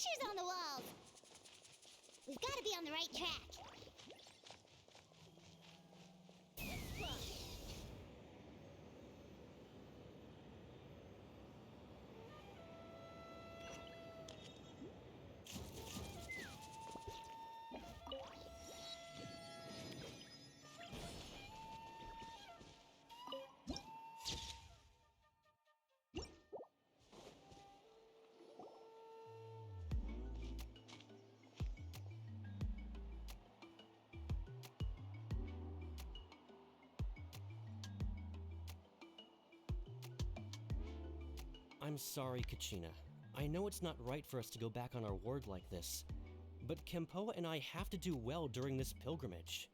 pictures on the walls! We've got to be on the right track. I'm sorry, Kachina. I know it's not right for us to go back on our word like this, but Kempoa and I have to do well during this pilgrimage.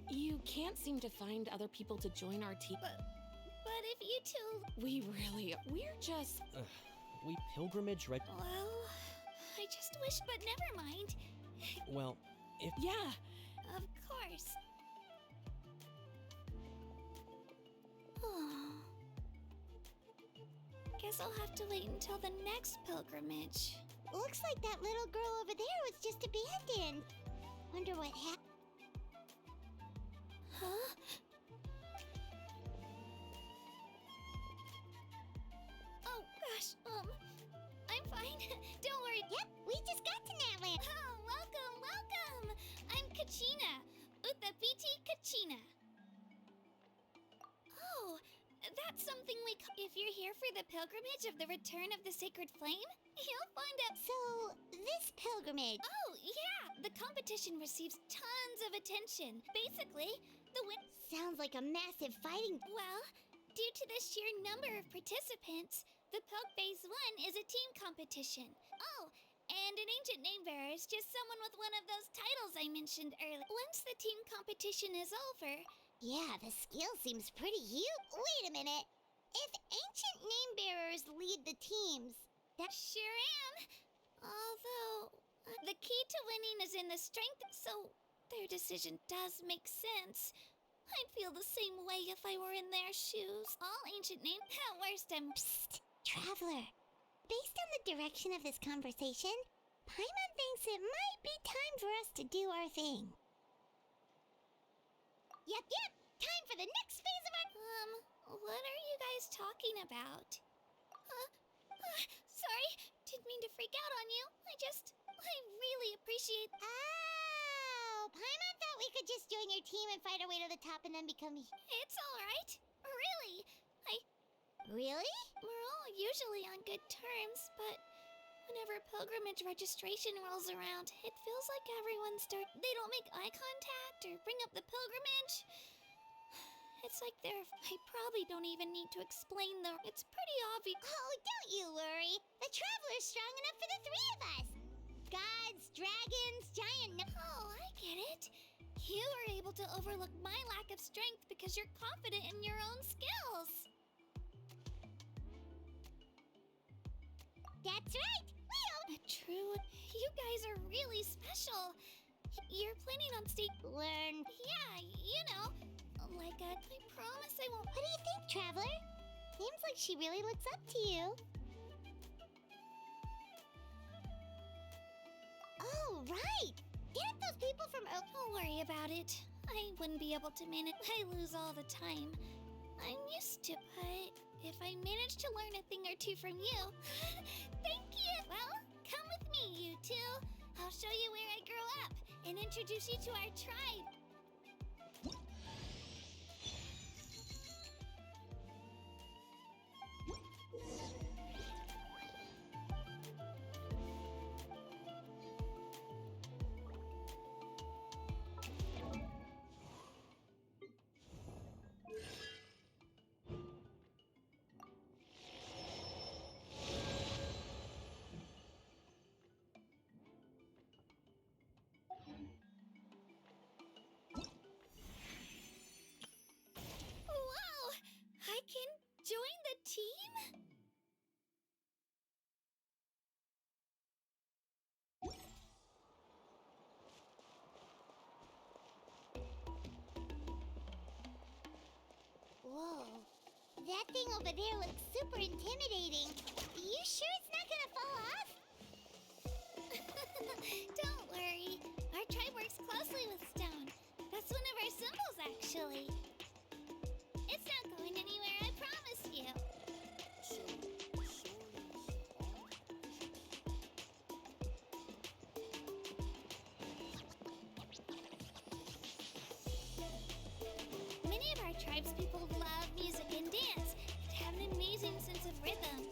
You can't seem to find other people to join our team. But if you two... We're just... We pilgrimage right... Well, I just wish, but never mind. Well, if... Yeah. Of course. Oh. Guess I'll have to wait until the next pilgrimage. Looks like that little girl over there was just abandoned. Wonder what happened. Huh? Oh gosh, I'm fine. Don't worry. Yep, we just got to Natland. Oh, welcome. I'm Kachina. Uthapiti Kachina. Oh, that's something we call... If you're here for the pilgrimage of the return of the sacred flame, you'll find out. So, this pilgrimage... Oh, yeah! The competition receives tons of attention. Basically, the win... Sounds like a massive fighting... Well, due to the sheer number of participants, the Pilg Phase 1 is a team competition. Oh, and an ancient name bearer is just someone with one of those titles I mentioned earlier. Once the team competition is over... Yeah, the skill seems pretty huge. Wait a minute. If ancient name bearers lead the teams... That sure am. Although, the key to winning is in the strength, so their decision does make sense. I'd feel the same way if I were in their shoes. All ancient name... At worst, I'm... Psst, Traveler. Based on the direction of this conversation, Paimon thinks it might be time for us to do our thing. Yep, time for the next phase of our... what are you guys talking about? Sorry, didn't mean to freak out on you. I really appreciate... Oh, Paimon thought we could just join your team and fight our way to the top and then become... It's alright. Really? Really? We're all usually on good terms, but whenever pilgrimage registration rolls around, it feels like everyone they don't make eye contact or bring up the pilgrimage. It's like I probably don't even need to explain it's pretty obvious. Oh, don't you worry. The Traveler's strong enough for the three of us. Gods, dragons, giant... Oh, I get it. You were able to overlook my lack of strength because you're confident in your own skills. That's right! True. You guys are really special. You're planning on learn. Yeah, you know. I promise I won't... What do you think, Traveler? Seems like she really looks up to you. Oh, right! Get those people from... Don't worry about it. I wouldn't be able to manage... I lose all the time. I'm used to, but if I manage to learn a thing or two from you... Thank you! Well, come with me, you two. I'll show you where I grew up and introduce you to our tribe. Wow! I can join the team? Whoa. That thing over there looks super intimidating. You sure it's not gonna fall off? tribe works closely with stone. That's one of our symbols, actually. It's not going anywhere, I promise you. Many of our tribespeople love music and dance and have an amazing sense of rhythm.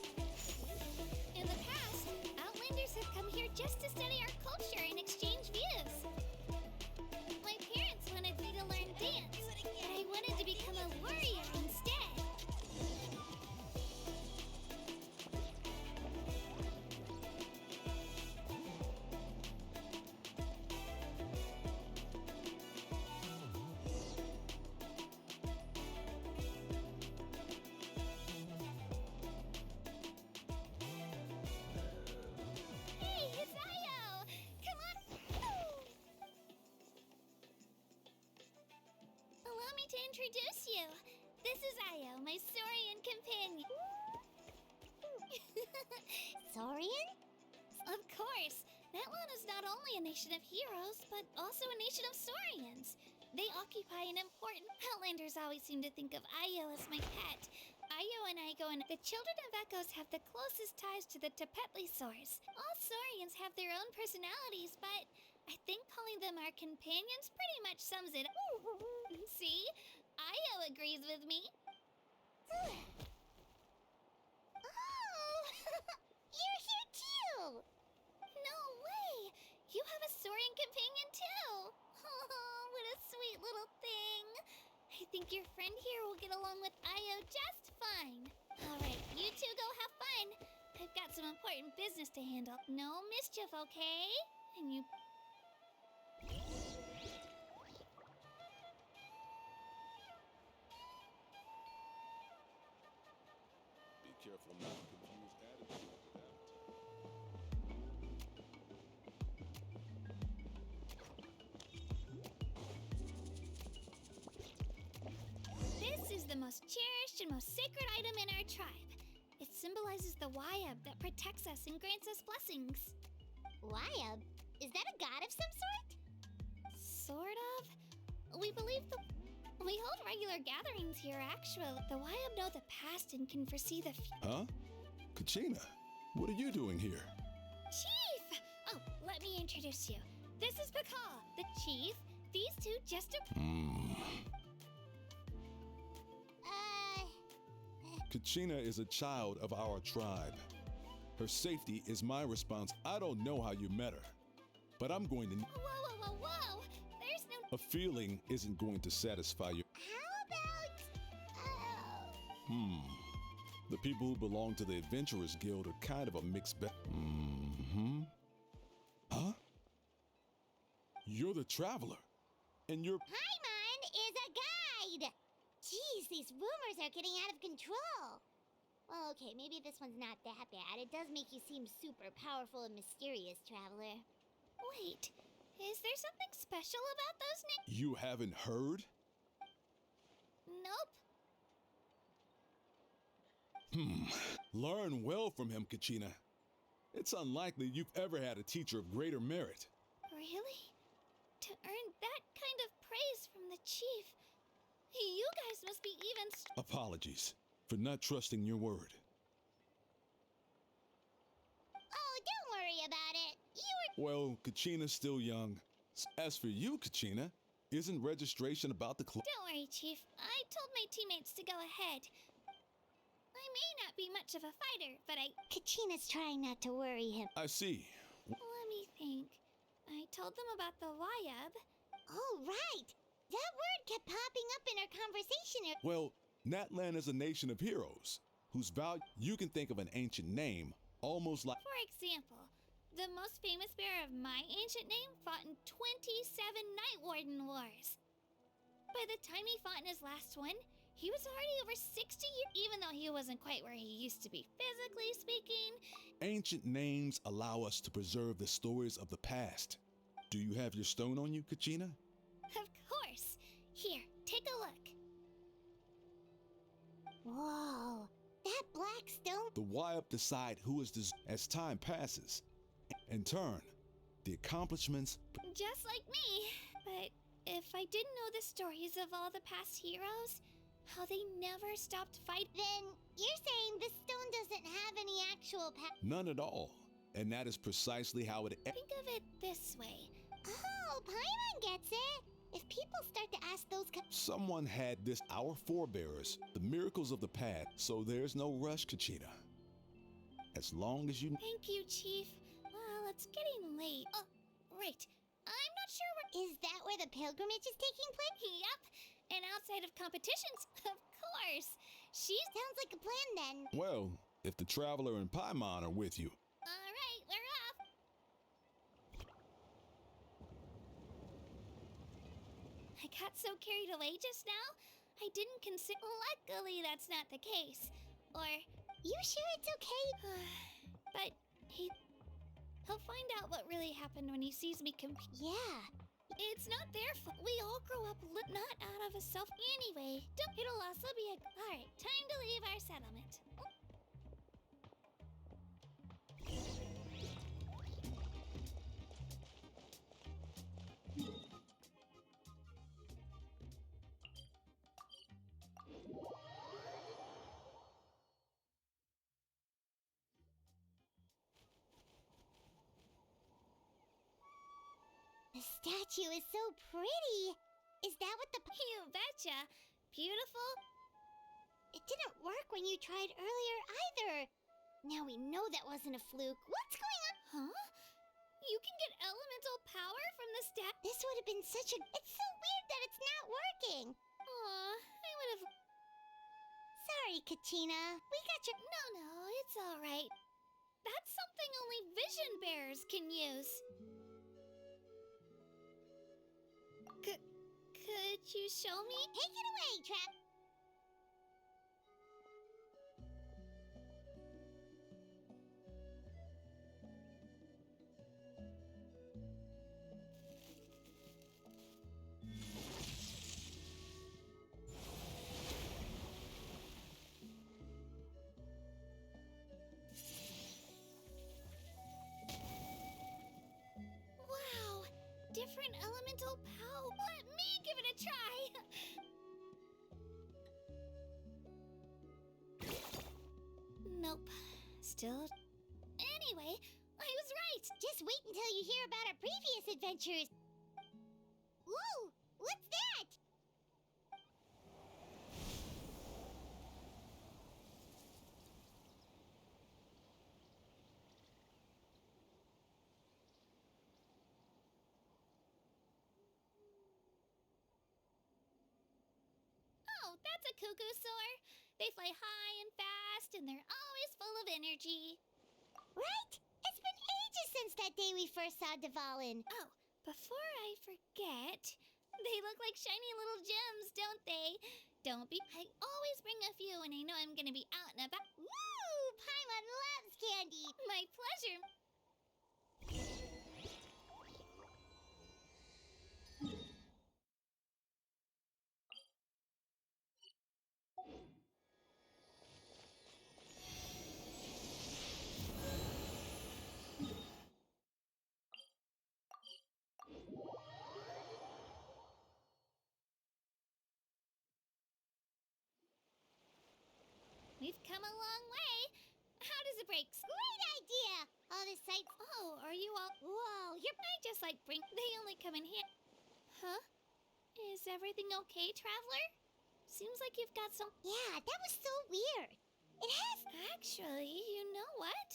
In the past, Outlanders have come here just to study our culture and exchange views. My parents wanted me to learn dance, but I wanted to become a warrior instead. Hey, it's Io! Come on! Allow me to introduce you. This is Io, my Saurian companion. Saurian? Of course. Natlan is not only a nation of heroes, but also a nation of Saurians. They occupy an important... Outlanders always seem to think of Io as my pet. Io and Igo and the Children of Echoes have the closest ties to the Tepetli source. All Saurians have their own personalities, but I think calling them our companions pretty much sums it up. See? Io agrees with me. Oh! You're here too! No way! You have a Saurian companion too! Oh, what a sweet little thing! I think your friend here will get along with Io just fine. Alright, you two go have fun. I've got some important business to handle. No mischief, okay? And you... Be careful not to confuse attitude with appetite. This is the most cherished and most sacred item in our tribe. It symbolizes the Wayab that protects us and grants us blessings. Wayab? Is that a god of some sort? Sort of. We believe we hold regular gatherings here, actually. The Wayab know the past and can foresee the future. Huh? Kachina, what are you doing here? Chief! Oh, let me introduce you. This is Pakal, the chief. These two just Kachina is a child of our tribe. Her safety is my response. I don't know how you met her, but I'm going to... Whoa! There's no... A feeling isn't going to satisfy you. How about... The people who belong to the Adventurers Guild are kind of a mixed bag. Huh? You're the traveler, and you're... Paimon is a guide! Jeez, these rumors are getting out of control. Well, okay, maybe this one's not that bad. It does make you seem super powerful and mysterious, traveler. Wait, is there something special about those names? You haven't heard? Nope. Learn well from him, Kachina. It's unlikely you've ever had a teacher of greater merit. Really? To earn that kind of praise from the chief, you guys must be even... Apologies for not trusting your word. Oh, don't worry about it. You were... Well, Kachina's still young. As for you, Kachina, isn't registration about the club? Don't worry, Chief. I told my teammates to go ahead. I may not be much of a fighter, but Kachina's trying not to worry him. I see. Let me think. I told them about the Wayab. Oh, right! That word kept popping up in our conversation. Well, Natlan is a nation of heroes whose value you can think of an ancient name, almost like... For example, the most famous bearer of my ancient name fought in 27 Night Warden Wars. By the time he fought in his last one, he was already over 60 years, even though he wasn't quite where he used to be, physically speaking. Ancient names allow us to preserve the stories of the past. Do you have your stone on you, Kachina? Of course. Here, take a look. Whoa, that black stone... The Wayab decide who is as time passes. In turn, the accomplishments. Just like me. But if I didn't know the stories of all the past heroes, how they never stopped fighting. Then you're saying this stone doesn't have any actual power? None at all. And that is precisely how it. Think of it this way. Oh, Paimon gets it. If people start to ask those Someone had this, our forebearers, the miracles of the past, so there's no rush, Kachina. As long as you. Thank you, Chief. Well, it's getting late. Oh, right. I'm not sure where. Is that where the pilgrimage is taking place? Yep. And outside of competitions, of course. She sounds like a plan then. Well, if the Traveler and Paimon are with you. All right, we're off. I got so carried away just now, I didn't consider. Luckily, that's not the case. Or. You sure it's okay? But he'll find out what really happened when he sees me compete. Yeah. It's not their fault. We all grow up not out of a self. Anyway, it'll also be a. Alright, time to leave our settlement. The statue is so pretty. Is that what the... You betcha. Beautiful. It didn't work when you tried earlier either. Now we know that wasn't a fluke. What's going on? Huh? You can get elemental power from the This would have been such a... It's so weird that it's not working. Aw, I would have... Sorry, Kachina. We got your... No, it's all right. That's something only vision bearers can use. Could you show me? Take it away, Trap. Wow, different elemental power. Let me give it a try. Nope. Still. Anyway, I was right. Just wait until you hear about our previous adventures. Whoa! What's that? Oh, that's a cuckoo soar. They fly high and fast, and they're always full of energy. Right? It's been ages since that day we first saw Dvalin. Oh, before I forget, they look like shiny little gems, don't they? Don't be. I always bring a few when I know I'm gonna be out and about. Woo! Paimon loves candy. My pleasure. We've come a long way. How does it break? Great idea! All the sights. Oh, are you all? Whoa, you're. I just like bring. They only come in here. Huh? Is everything okay, traveler? Seems like you've got some. Yeah, that was so weird. It has. Actually, you know what?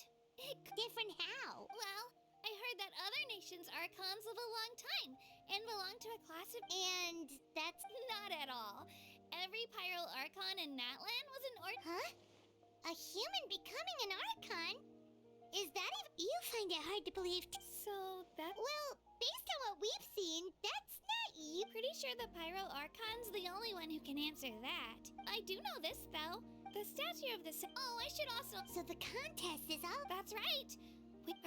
Different how? Well, I heard that other nations' archons live a long time and belong to a class of. And that's not at all. Every Pyro Archon in Natlan was an Huh? A human becoming an Archon? Is that even... You find it hard to believe... So that... Well, based on what we've seen, that's not you. Pretty sure the Pyro Archon's the only one who can answer that. I do know this, though. The statue of the... Oh, I should also... So the contest is all... That's right.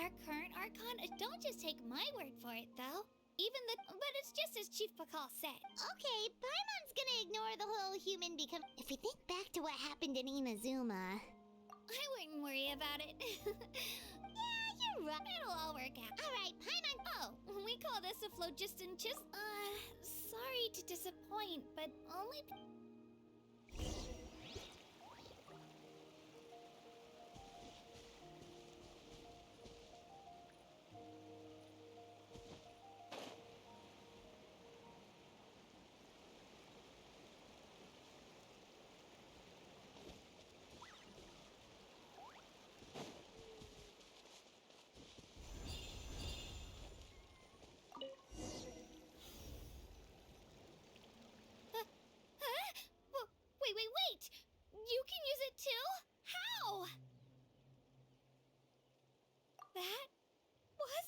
Our current Archon... Don't just take my word for it, though. Even the... But it's just as Chief Pakal said. Okay, Paimon's gonna ignore the whole human become... If we think back to what happened in Inazuma... I wouldn't worry about it. Yeah, You're right. It'll all work out. All right, Paimon. Oh, we call this a phlogiston sorry to disappoint, but only... Wait! You can use it too? How? That was...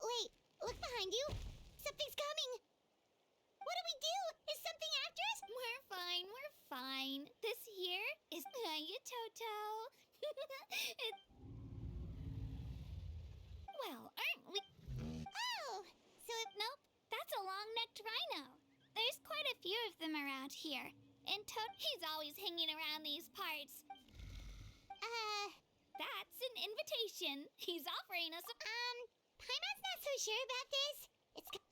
Wait, look behind you. Something's coming. What do we do? Is something after us? We're fine. This here is Toto. Well, aren't we? Oh, so nope, that's a long-necked rhino. There's quite a few of them around here. And he's always hanging around these parts. That's an invitation. He's offering us a... Paimon's not so sure about this.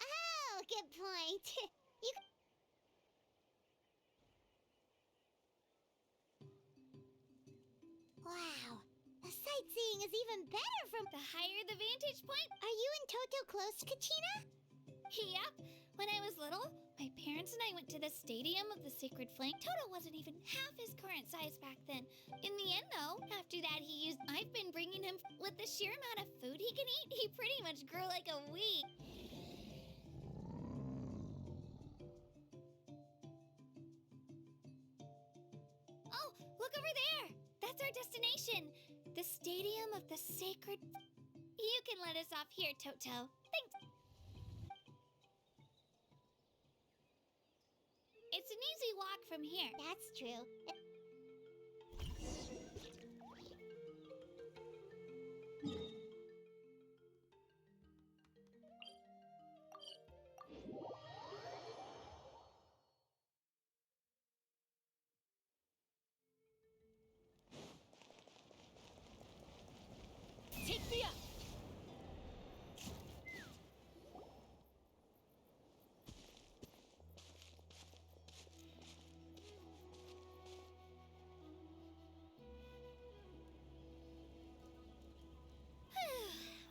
Oh, good point. Wow. The sightseeing is even better from the higher the vantage point. Are you and Toto close to Kachina? Yep. When I was little, my parents and I went to the stadium of the Sacred Flame. Toto wasn't even half his current size back then. In the end, though, after that I've been bringing him with the sheer amount of food he can eat. He pretty much grew like a weed. Oh, look over there. That's our destination. The Stadium of the Sacred... You can let us off here, Toto. Thanks. It's an easy walk from here. That's true. Take me up!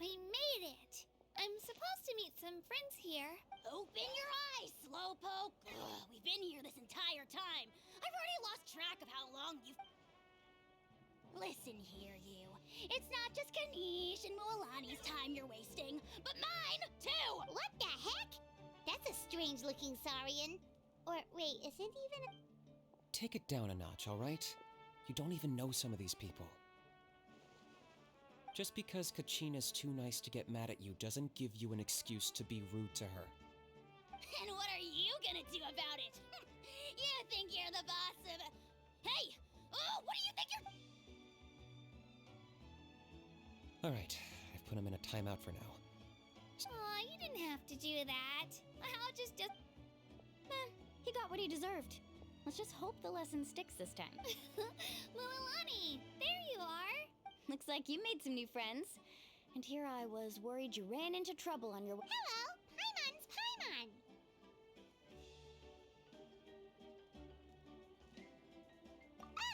We made it. I'm supposed to meet some friends here. Open your eyes, Slowpoke! Ugh, we've been here this entire time. I've already lost track of how long you've... Listen here, you. It's not just Kanish and Mualani's time you're wasting, but mine, too! What the heck? That's a strange-looking Saurian. Or, wait, is it even a... Take it down a notch, all right? You don't even know some of these people. Just because Kachina's too nice to get mad at you doesn't give you an excuse to be rude to her. And what are you gonna do about it? You think you're the boss of... Hey! Oh, what do you think you're... All right, I've put him in a timeout for now. Aw, you didn't have to do that. I'll just... He got what he deserved. Let's just hope the lesson sticks this time. Mualani, there you are. Looks like you made some new friends. And here I was worried you ran into trouble on your way. Hello, Paimon's Paimon.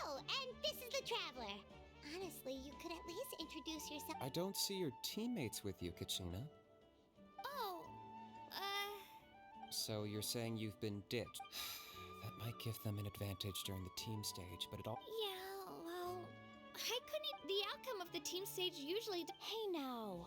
Oh, and this is the Traveler. Honestly, you could at least introduce yourself. I don't see your teammates with you, Kachina. Oh, So you're saying you've been ditched? That might give them an advantage during the team stage, but it all... yeah, well, I couldn't... The outcome of the team stage usually... Hey now.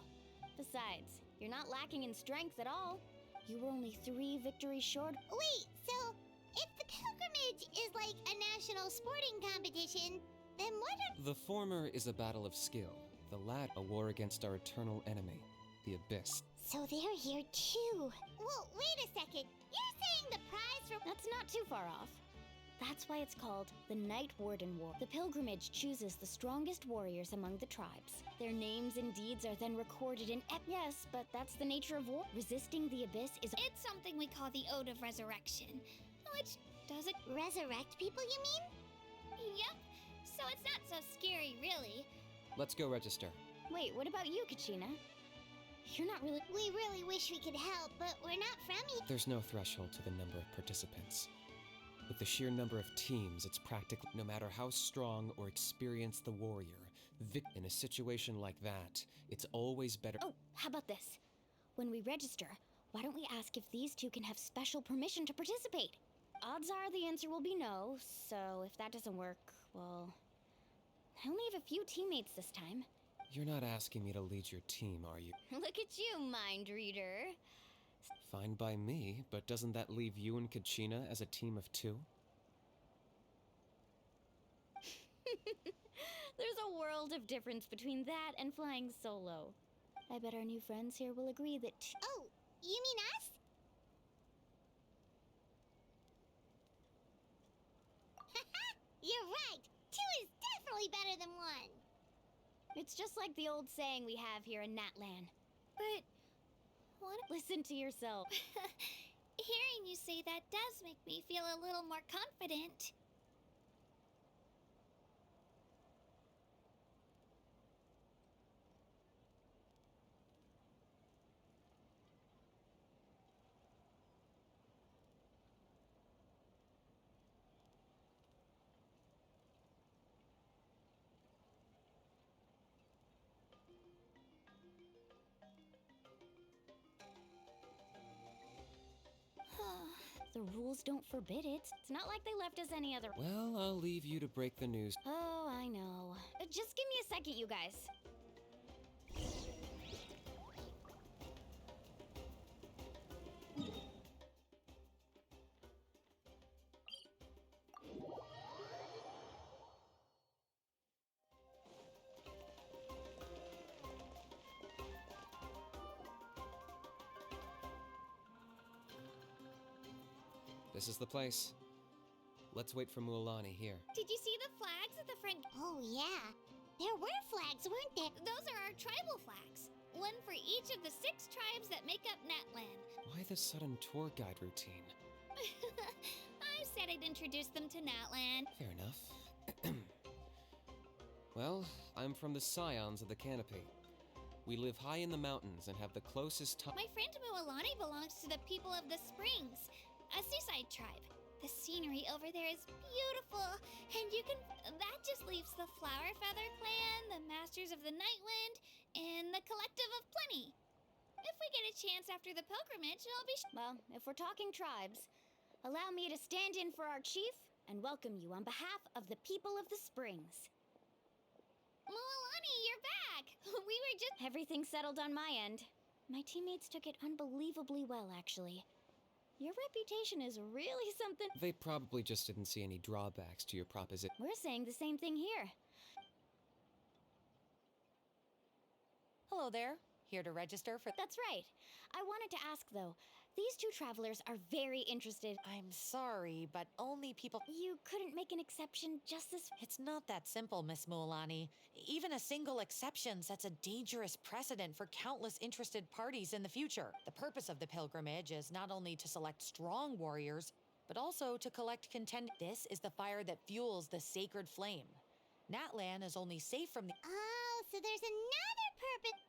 Besides, you're not lacking in strength at all. You were only 3 victories short. Wait, so if the pilgrimage is like a national sporting competition, then what are... The former is a battle of skill. The latter, a war against our eternal enemy, the Abyss. So they're here too. Well, wait a second. You're saying the prize for... That's not too far off. That's why it's called the Night Warden War. The pilgrimage chooses the strongest warriors among the tribes. Their names and deeds are then recorded in Yes, but that's the nature of war. Resisting the abyss is... It's something we call the Ode of Resurrection, which does it. Resurrect people, you mean? Yep. So it's not so scary, really. Let's go register. Wait, what about you, Kachina? You're not really... We really wish we could help, but we're not from here. There's no threshold to the number of participants. With the sheer number of teams, it's practically no matter how strong or experienced the warrior, in a situation like that, it's always better. Oh, how about this? When we register, why don't we ask if these two can have special permission to participate? Odds are the answer will be no, so if that doesn't work, well... I only have a few teammates this time. You're not asking me to lead your team, are you? Look at you, mind reader. Fine by me, but doesn't that leave you and Kachina as a team of two? There's a world of difference between that and flying solo. I bet our new friends here will agree that... Oh, you mean us? You're right. Two is definitely better than one. It's just like the old saying we have here in Natlan. But what? Listen to yourself. Hearing you say that does make me feel a little more confident. The rules don't forbid it. It's not like they left us any other... Well, I'll leave you to break the news. Oh, I know. Just give me a second, you guys. This is the place. Let's wait for Mualani here. Did you see the flags at the front? Oh, yeah. There were flags, weren't there? Those are our tribal flags. One for each of the 6 tribes that make up Natlan. Why the sudden tour guide routine? I said I'd introduce them to Natlan. Fair enough. Well, I'm from the Scions of the Canopy. We live high in the mountains and have the closest My friend Mualani belongs to the people of the Springs, a seaside tribe. The scenery over there is beautiful, and that just leaves the Flower Feather Clan, the Masters of the Nightwind, and the Collective of Plenty. If we get a chance after the pilgrimage, I'll be Well, if we're talking tribes, allow me to stand in for our chief and welcome you on behalf of the people of the Springs. Mualani, you're back! We were just... Everything settled on my end. My teammates took it unbelievably well, actually. Your reputation is really something... They probably just didn't see any drawbacks to your proposition. We're saying the same thing here. Hello there. Here to register for... That's right. I wanted to ask, though. These two travelers are very interested... I'm sorry, but only people... You couldn't make an exception just this... It's not that simple, Miss Mualani. Even a single exception sets a dangerous precedent for countless interested parties in the future. The purpose of the pilgrimage is not only to select strong warriors, but also to collect contend... This is the fire that fuels the sacred flame. Natlan is only safe from the... Oh, so there's another purpose.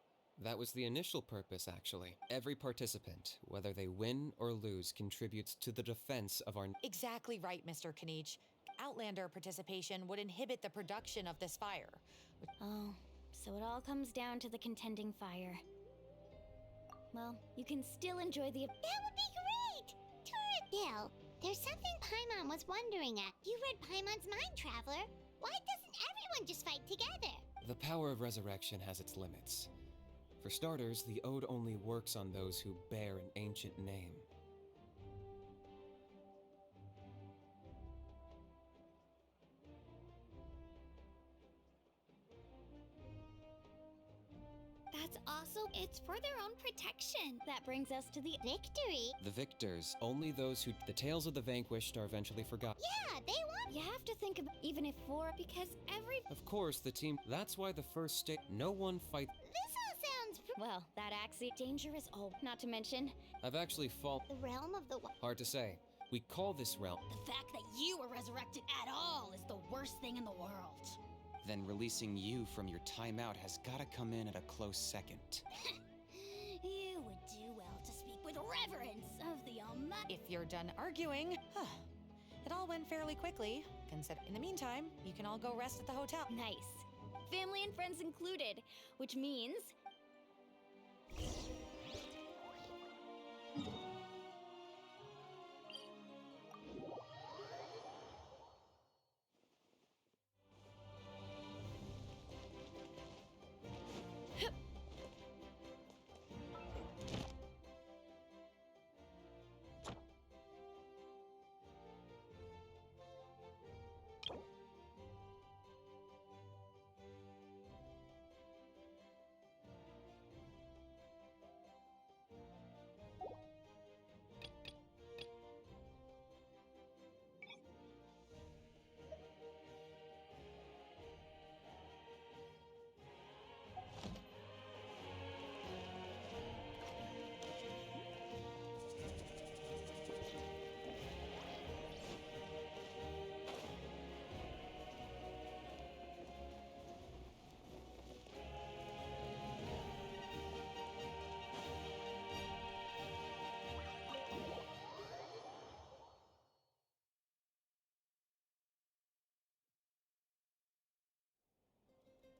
That was the initial purpose, actually. Every participant, whether they win or lose, contributes to the defense of our... Exactly right, Mr. Kanich. Outlander participation would inhibit the production of this fire. Oh, so it all comes down to the contending fire. Well, you can still enjoy the... That would be great! Bill, there's something Paimon was wondering at. You read Paimon's mind, Traveler. Why doesn't everyone just fight together? The power of resurrection has its limits. For starters, the Ode only works on those who bear an ancient name. That's also, it's for their own protection. That brings us to the victory. The victors, only those who. The tales of the vanquished are eventually forgotten. Yeah, they won. You have to think of even if four. Because every Of course, the team. That's why the first state. No one fight. This all sounds. Well, that axie danger is all. Not to mention I've actually fall. the realm of the. Hard to say. We call this realm. The fact that you were resurrected at all is the worst thing in the world. Then releasing you from your timeout has gotta come in at a close second. You would do well to speak with reverence of the Almighty. If you're done arguing, it all went fairly quickly. In the meantime, you can all go rest at the hotel. Nice. Family and friends included, which means.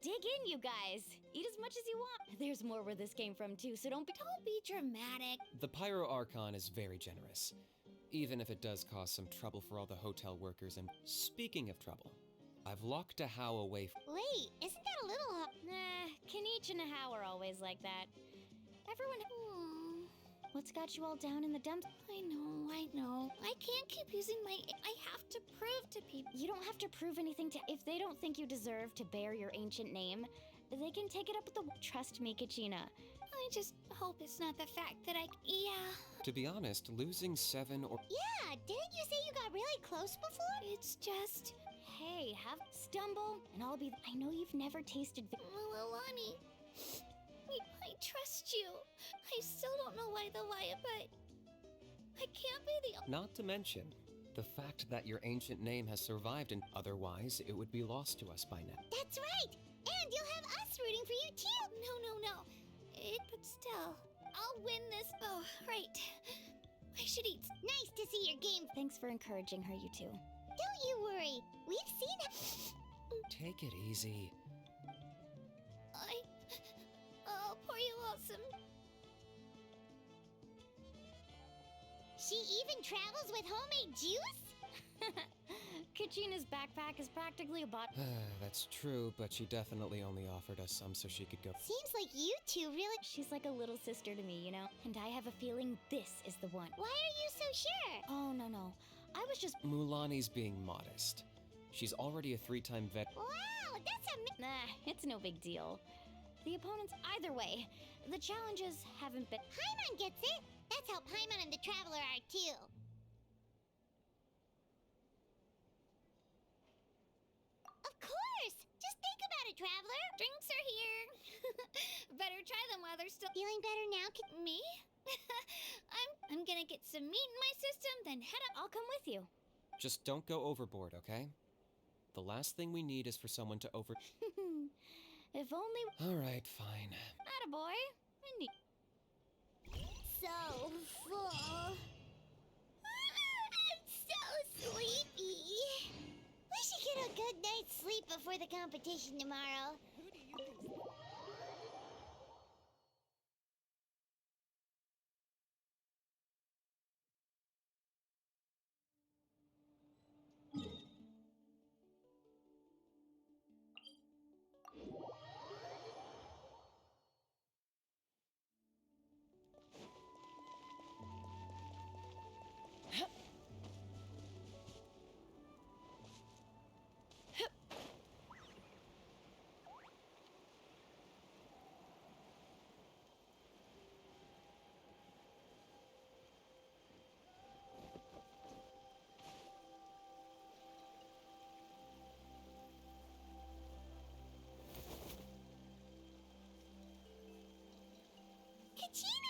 Dig in, you guys. Eat as much as you want. There's more where this came from, too, so don't be dramatic. The Pyro Archon is very generous, even if it does cause some trouble for all the hotel workers. And speaking of trouble, I've locked a How away. Wait, isn't that a little Nah, Kenichi and How are always like that. Everyone. What's got you all down in the dumps? I know. I can't keep using my. I have to prove to people. You don't have to prove anything to. If they don't think you deserve to bear your ancient name, they can take it up with the. Trust me, Kachina. I just hope it's not the fact that yeah. To be honest, losing 7 or. Yeah, didn't you say you got really close before? It's just. Hey, have stumble, and I'll be. I know you've never tasted. Milani, I trust you. I still don't know why the lie, but I can't be the. Not to mention the fact that your ancient name has survived, and otherwise it would be lost to us by now. That's right, and you'll have us rooting for you too. No. But still, I'll win this. Oh, right. I should eat. Nice to see your game. Thanks for encouraging her, you two. Don't you worry. We've seen it. Take it easy. I'll pour you all some. She even travels with homemade juice? Kachina's backpack is practically a That's true, but she definitely only offered us some so she could go. Seems like you two really. She's like a little sister to me, you know? And I have a feeling this is the one. Why are you so sure? Oh, no. I was just. Mulani's being modest. She's already a 3-time vet. Wow, that's Nah, it's no big deal. The opponents, either way, the challenges haven't been. Paimon gets it. That's how Paimon and the Traveler are too. Of course! Just think about it, Traveler! Drinks are here. Better try them while they're still. Feeling better now? Me? I'm gonna get some meat in my system, then head up. I'll come with you. Just don't go overboard, okay? The last thing we need is for someone to over. If only. Alright, fine. Attaboy. So full. I'm so sleepy. We should get a good night's sleep before the competition tomorrow. Kachina!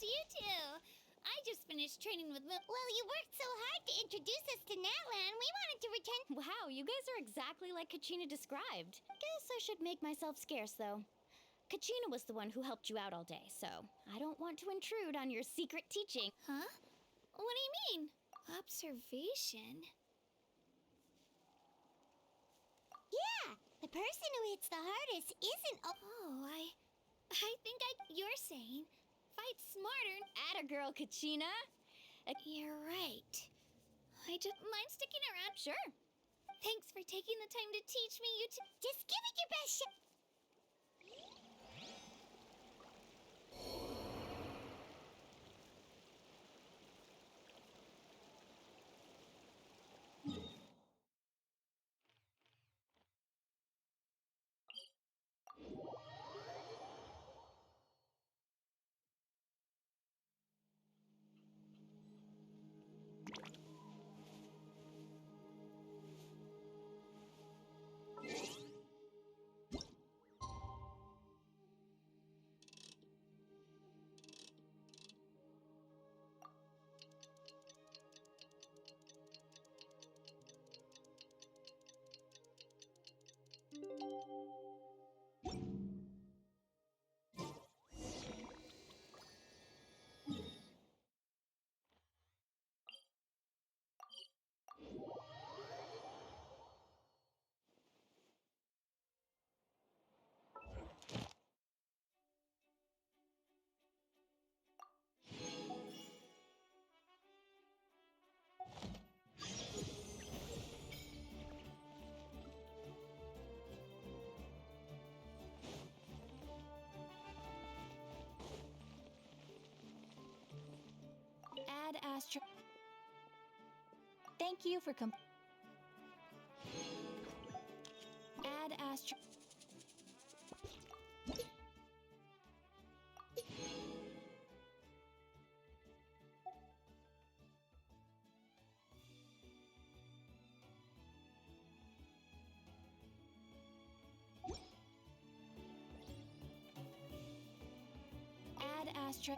you too. I just finished training with Mil. Well, you worked so hard to introduce us to Natlan. We wanted to return. Wow, you guys are exactly like Kachina described. Guess I should make myself scarce, though. Kachina was the one who helped you out all day, so I don't want to intrude on your secret teaching. Huh? What do you mean? Observation? Yeah, the person who hits the hardest isn't. Oh, I think you're saying fight smarter. Atta girl, Kachina. You're right. I just mind sticking around. Sure. Thanks for taking the time to teach me, you two. Just give it your best shot. Ad Astra. Thank you for Ad Astra. Ad Astra.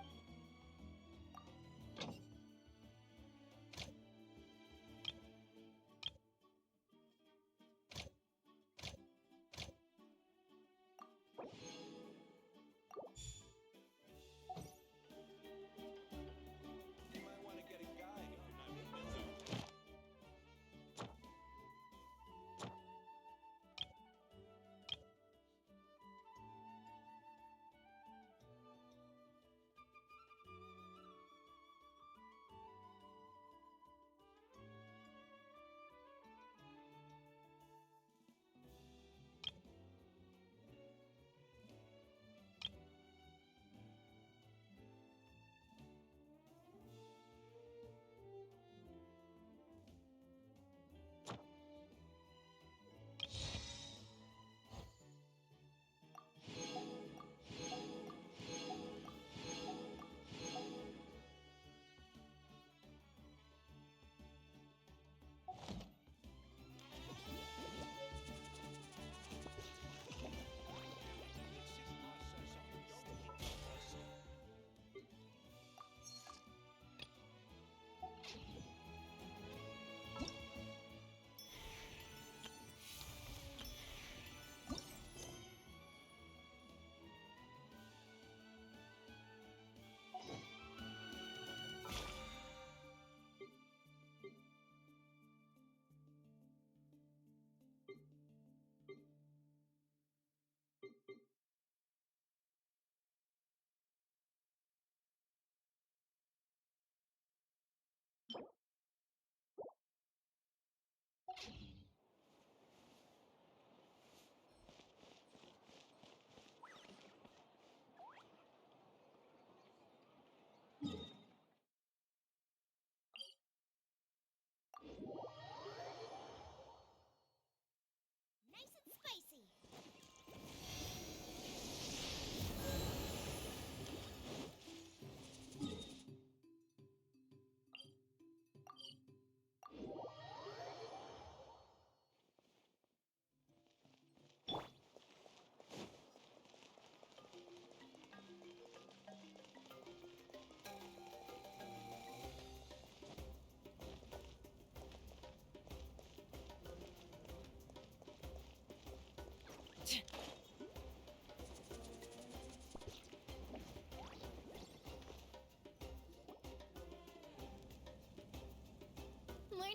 You might want to get a guide if you're not busy.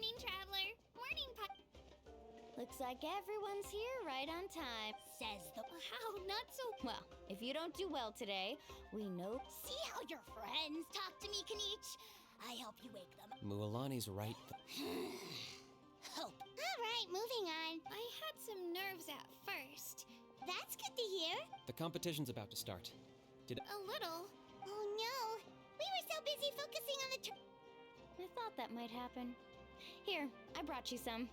Morning, Traveler. Morning, Looks like everyone's here right on time. Says the. How? Not so. Well, if you don't do well today, we know. See how your friends talk to me, Kanich? I help you wake them. Mualani's right. Hope. All right, moving on. I had some nerves at first. That's good to hear. The competition's about to start. A little. Oh no. We were so busy focusing on the. I thought that might happen. Here, I brought you some.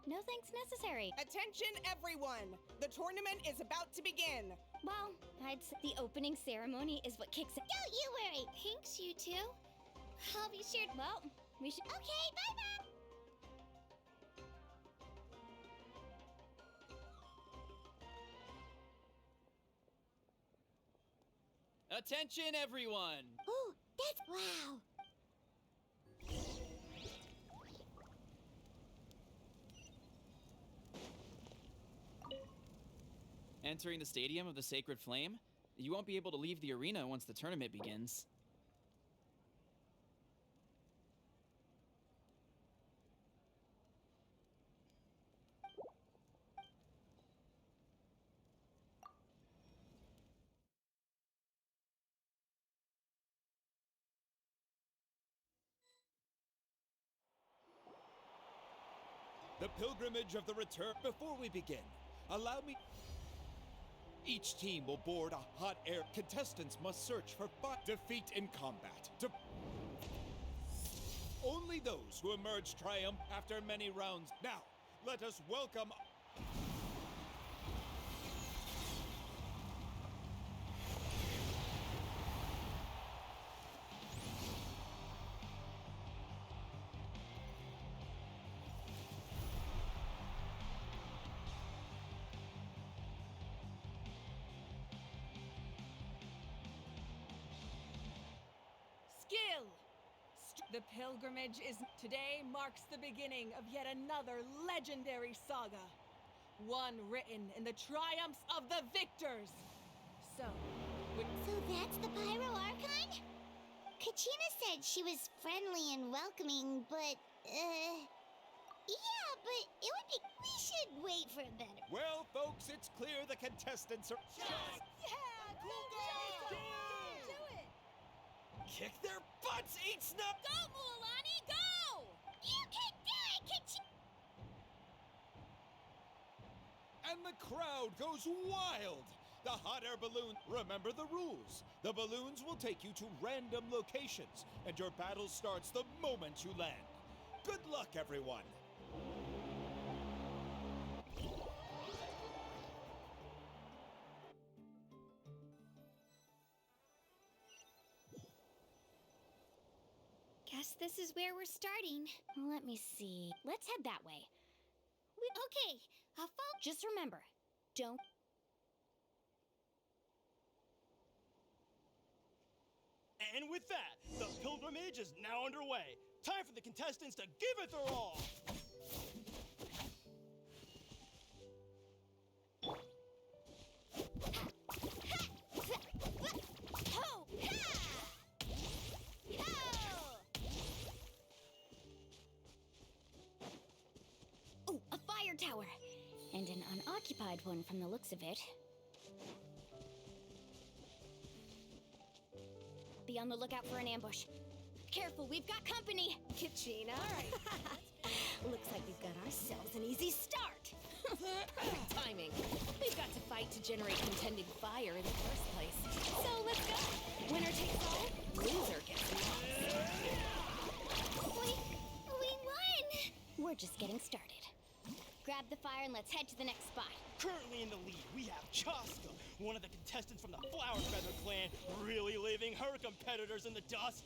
No thanks necessary. Attention, everyone! The tournament is about to begin. Well, I'd say the opening ceremony is what kicks it. Don't you worry. Thanks, you two. I'll be sure. Well, we should. Okay, bye bye. Attention, everyone! Oh, that's wow. Entering the Stadium of the Sacred Flame, you won't be able to leave the arena once the tournament begins. The pilgrimage of the return. Before we begin, allow me. Each team will board a hot air. Contestants must search for defeat in combat. Only those who emerge triumph after many rounds. Now, let us welcome. Skill! The pilgrimage is today marks the beginning of yet another legendary saga. One written in the triumphs of the victors. So that's the Pyro Archon? Kachina said she was friendly and welcoming, but, yeah, but it would be. We should wait for a better. Well, folks, it's clear the contestants are. Kick their butts, eat snap! Go, Mualani, go! You can do it, Kachina! And the crowd goes wild! The hot air balloon. Remember the rules. The balloons will take you to random locations, and your battle starts the moment you land. Good luck, everyone! Guess this is where we're starting. Let me see. Let's head that way. Okay, I'll follow. Just remember, don't. And with that, the pilgrimage is now underway. Time for the contestants to give it their all. Oh, a fire tower! And an unoccupied one from the looks of it. Be on the lookout for an ambush. Careful, we've got company! Kachina. All right. Looks like we've got ourselves an easy start! Perfect timing. We've got to fight to generate contending fire in the first place. So let's go. Winner takes all, loser gets lost. We won! We're just getting started. Grab the fire and let's head to the next spot. Currently in the lead, we have Chaska, one of the contestants from the Flower Feather clan, really leaving her competitors in the dust.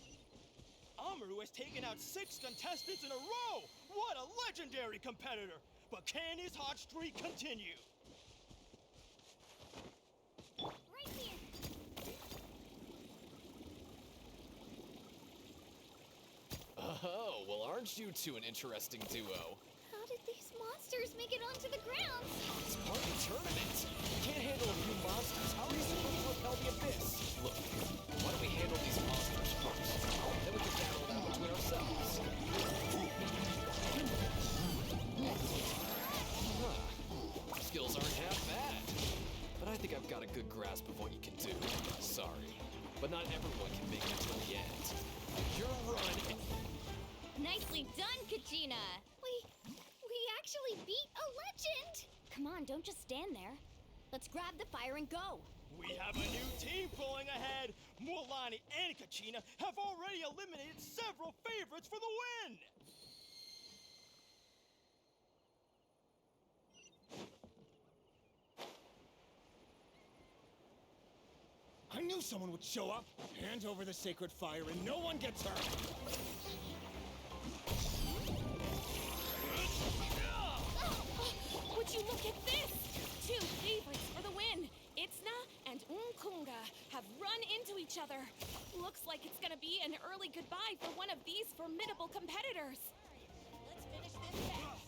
Amaru has taken out 6 contestants in a row! What a legendary competitor! But can his hot streak continue? Right here. Oh, well, aren't you two an interesting duo? How did these monsters make it onto the ground? It's part of the tournament. You can't handle a few monsters. How are you supposed to repel the abyss? Look, why don't we handle these monsters first? Then we can battle it out between ourselves. Nicely done, Kachina! We actually beat a legend! Come on, don't just stand there. Let's grab the fire and go! We have a new team pulling ahead! Mualani and Kachina have already eliminated several favorites for the win! I knew someone would show up. Hand over the sacred fire and no one gets hurt. Would you look at this? Two favorites for the win. Itzna and Unkunga have run into each other. Looks like it's gonna be an early goodbye for one of these formidable competitors. Let's finish this fast.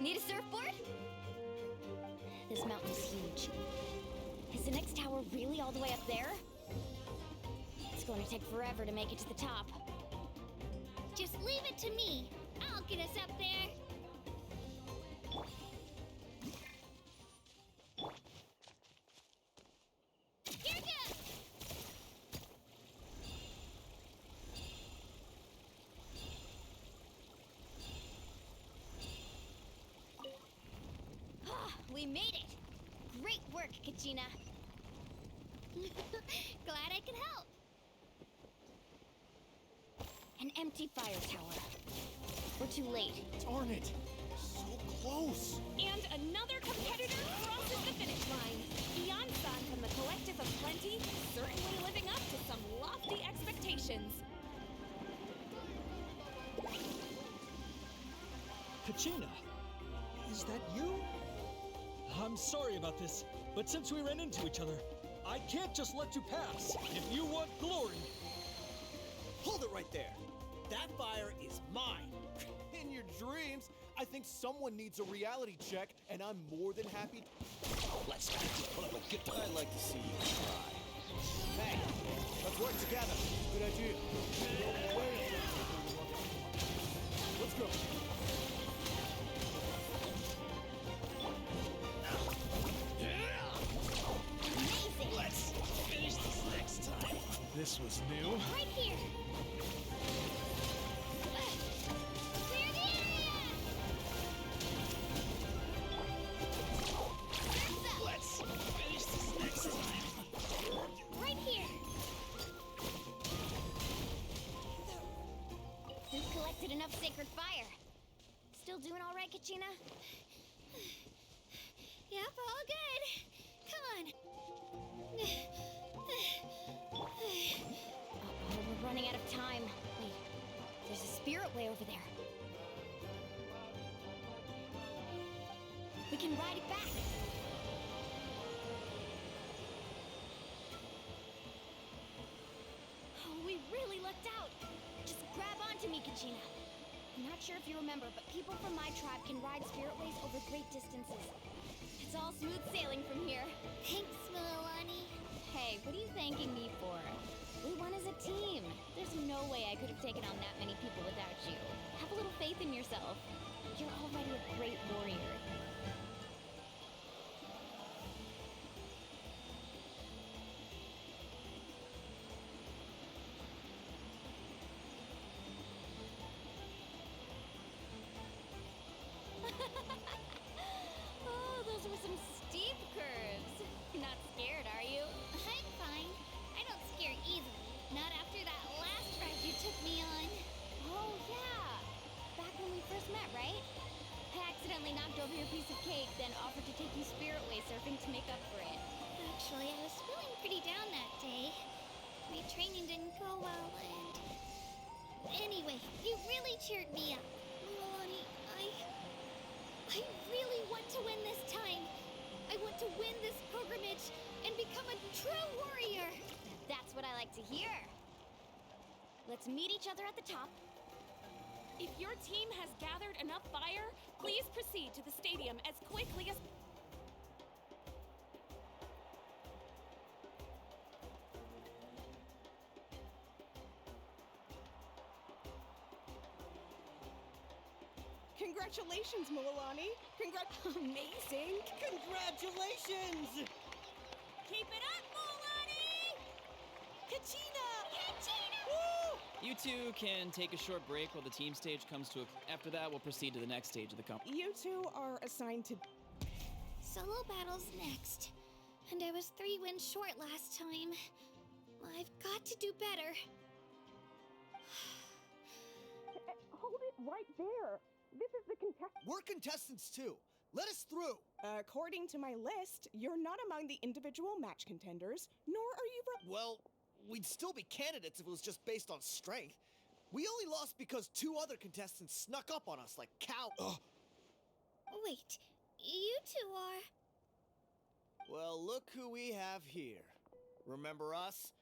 Need a surfboard? This mountain's huge. Is the next tower really all the way up there? It's going to take forever to make it to the top. Just leave it to me. I'll get us up there. Here goes! We made it! Great work, Kachina. Glad I could help. An empty fire tower. We're too late. Darn it! So close! And another competitor crosses the finish line. Ian-san from the Collective of Plenty, certainly living up to some lofty expectations. Kachina, is that you? I'm sorry about this, but since we ran into each other, I can't just let you pass. If you want glory... Hold it right there! That fire is mine! In your dreams, I think someone needs a reality check, and I'm more than happy. Let's put up a good. I'd like to see you try. Hey, let's work together. Good idea. Let's go. Amazing! Let's finish this next time. This was new. Right here. Clear the area! Surf's up. Let's finish this next time. Right here. We've collected enough sacred fire. Still doing all right, Kachina? Yep, all good. Come on. Uh-oh, we're running out of time. Wait, there's a spirit way over there. We can ride it back. Oh, we really lucked out. Just grab onto me, Kachina. I'm not sure if you remember, but people from my tribe can ride spiritways over great distances. It's all smooth sailing from here. Thanks, Milani. Hey, what are you thanking me for? We won as a team. There's no way I could have taken on that many people without you. Have a little faith in yourself. You're already a great warrior. Oh, those were some steep curves. You're not scared, are you? I'm fine. I don't scare easily. Not after that last ride you took me on. Oh, yeah. Back when we first met, right? I accidentally knocked over your piece of cake, then offered to take you spiritway surfing to make up for it. Actually, I was feeling pretty down that day. My training didn't go well, and... Anyway, you really cheered me up. Milani, I really want to win this time. I want to win this pilgrimage and become a true warrior. That's what I like to hear. Let's meet each other at the top. If your team has gathered enough fire, please proceed to the stadium as quickly as... Congratulations, Mualani. Amazing. Congratulations! Keep it up, Mualani! Kachina! You two can take a short break while the team stage comes to a... After that, we'll proceed to the next stage of the company. You two are assigned to... Solo battle's next. And I was 3 wins short last time. I've got to do better. Hold it right there. This is the contest... We're contestants too. Let us through. According to my list, you're not among the individual match contenders, nor are you... Well, we'd still be candidates if it was just based on strength. We only lost because 2 other contestants snuck up on us like cow... Wait, you two are... Well, look who we have here. Remember us?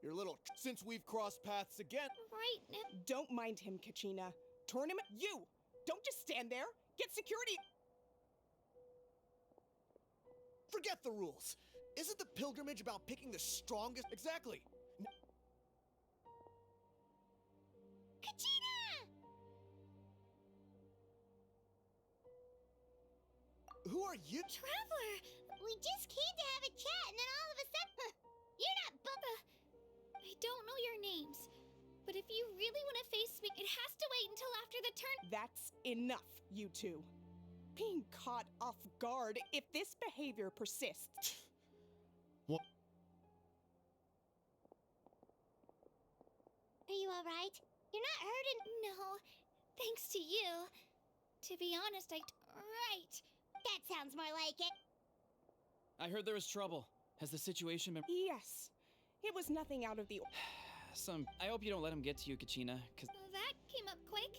Your little... Since we've crossed paths again... Right now... Don't mind him, Kachina. Tournament... You! Don't just stand there! Get security... Forget the rules. Isn't the pilgrimage about picking the strongest... Exactly. Kachina! Who are you? Traveler! We just came to have a chat, and then all of a sudden... You're not I don't know your names. But if you really want to face me, it has to wait until after the turn... That's enough, you two. Being caught off guard if this behavior persists. What? Are you all right? You're not hurting... No, thanks to you. To be honest, Right. That sounds more like it. I heard there was trouble. Has the situation been... Yes. It was nothing out of the... I hope you don't let him get to you, Kachina, because... That came up quick.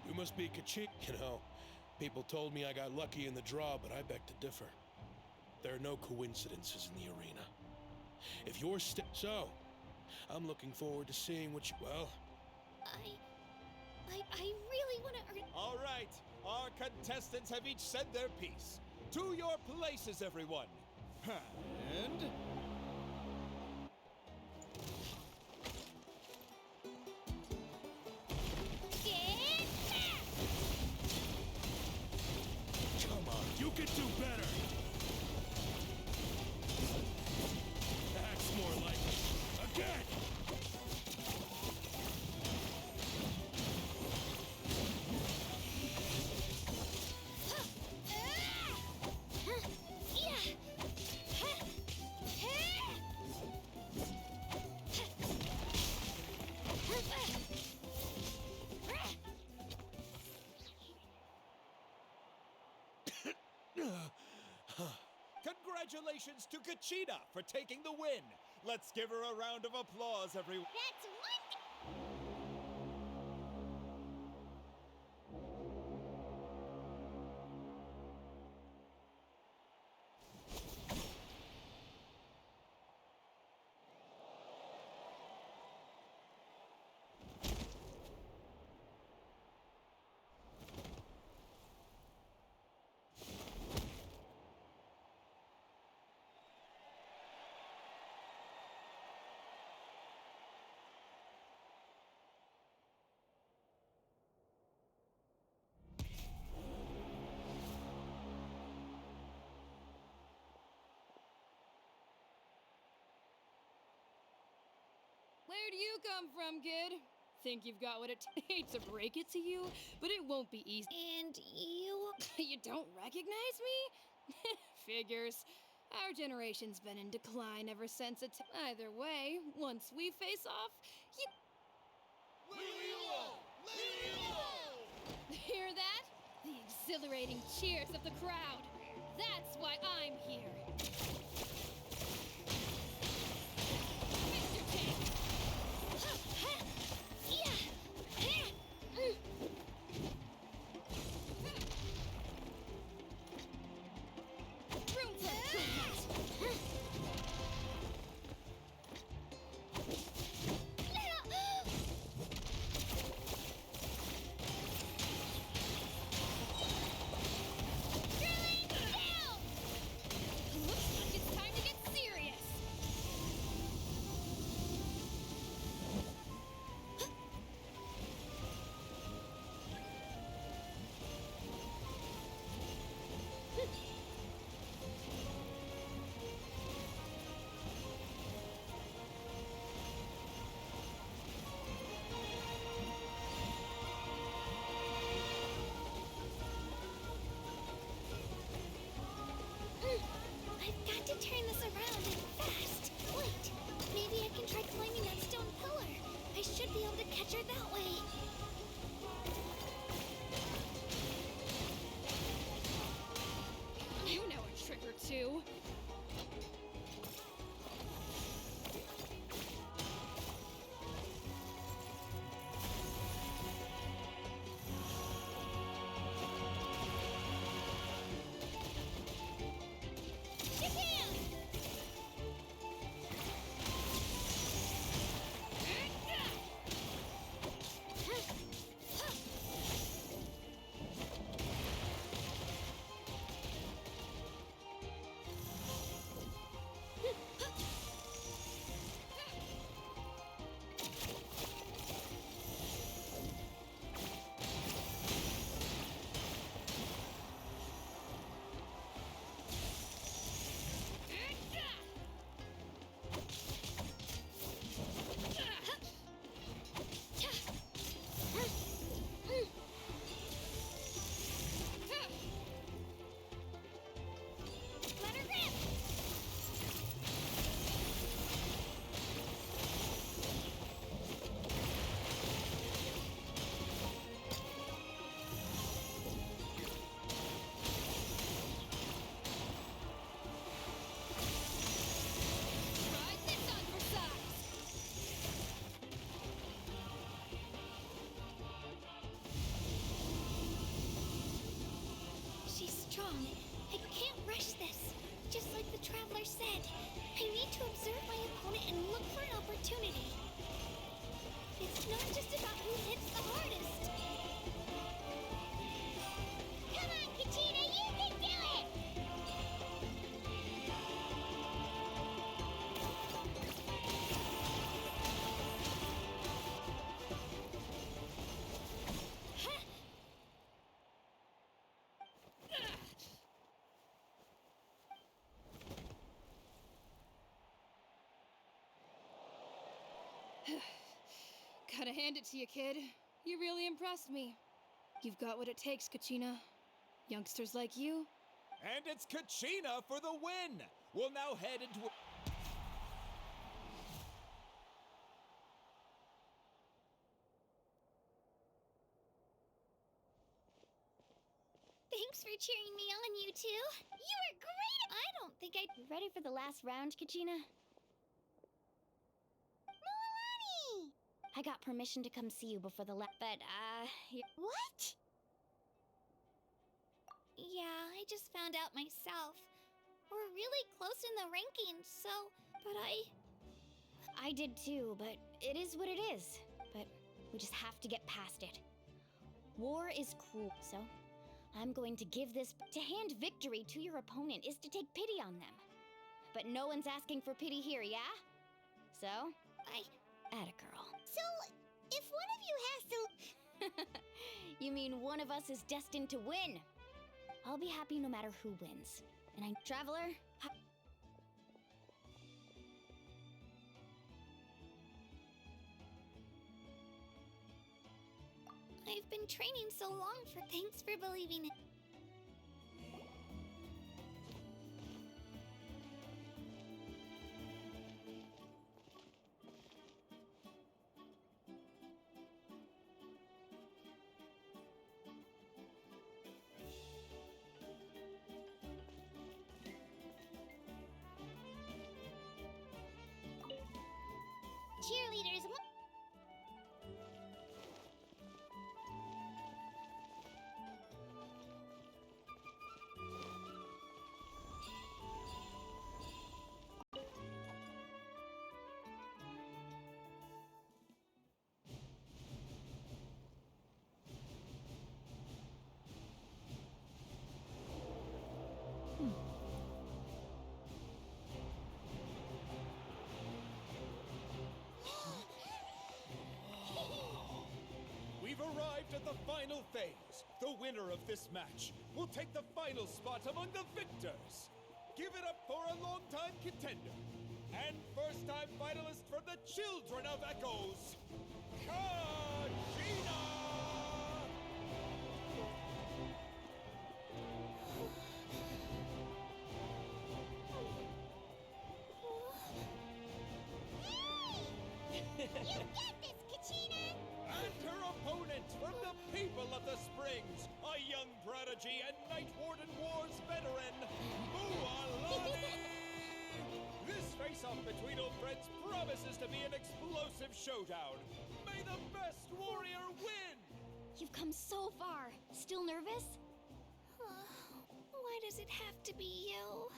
You must be Kachina. You know, people told me I got lucky in the draw, but I beg to differ. There are no coincidences in the arena. If you're so, I'm looking forward to seeing what you... Well... I really want to earn... All right, our contestants have each said their piece. To your places, everyone. And... Come on, you can do better! That's more like it. Again! Congratulations to Kachina for taking the win. Let's give her a round of applause, everyone. That's one... Where do you come from, kid? Think you've got what it takes to break it to you, but it won't be easy. And you... You don't recognize me? Figures. Our generation's been in decline ever since it... Either way, once we face off, you... Hear that? The exhilarating cheers of the crowd. That's why I'm here. be able to catch her that way. You know a trick or two. She's strong. I can't rush this. Just like the Traveler said, I need to observe my opponent and look for an opportunity. It's not just about who hits the hardest. Come on, Kachina, you can do it! Gotta hand it to you, kid. You really impressed me. You've got what it takes, Kachina. Youngsters like you. And it's Kachina for the win! We'll now head into... Thanks for cheering me on, you two. You were great! I don't think I... Ready for the last round, Kachina? Milani! I got permission to come see you before the but, What? Yeah, I just found out myself. We're really close in the rankings, so... But I did too, but it is what it is. But we just have to get past it. War is cruel, so I'm going to give this... To hand victory to your opponent is to take pity on them. But no one's asking for pity here, yeah? So, atta girl. So, if one of you has to... You mean one of us is destined to win? I'll be happy no matter who wins. And Traveler... I've been training so long for... Thanks for believing it. Cheerleaders... We've arrived at the final phase. The winner of this match will take the final spot among the victors. Give it up for a long-time contender and first-time finalist for the Children of Echoes, Kachina! You get this, Kachina! explosive showdown. May the best warrior win! You've come so far. Still nervous? Why does it have to be you?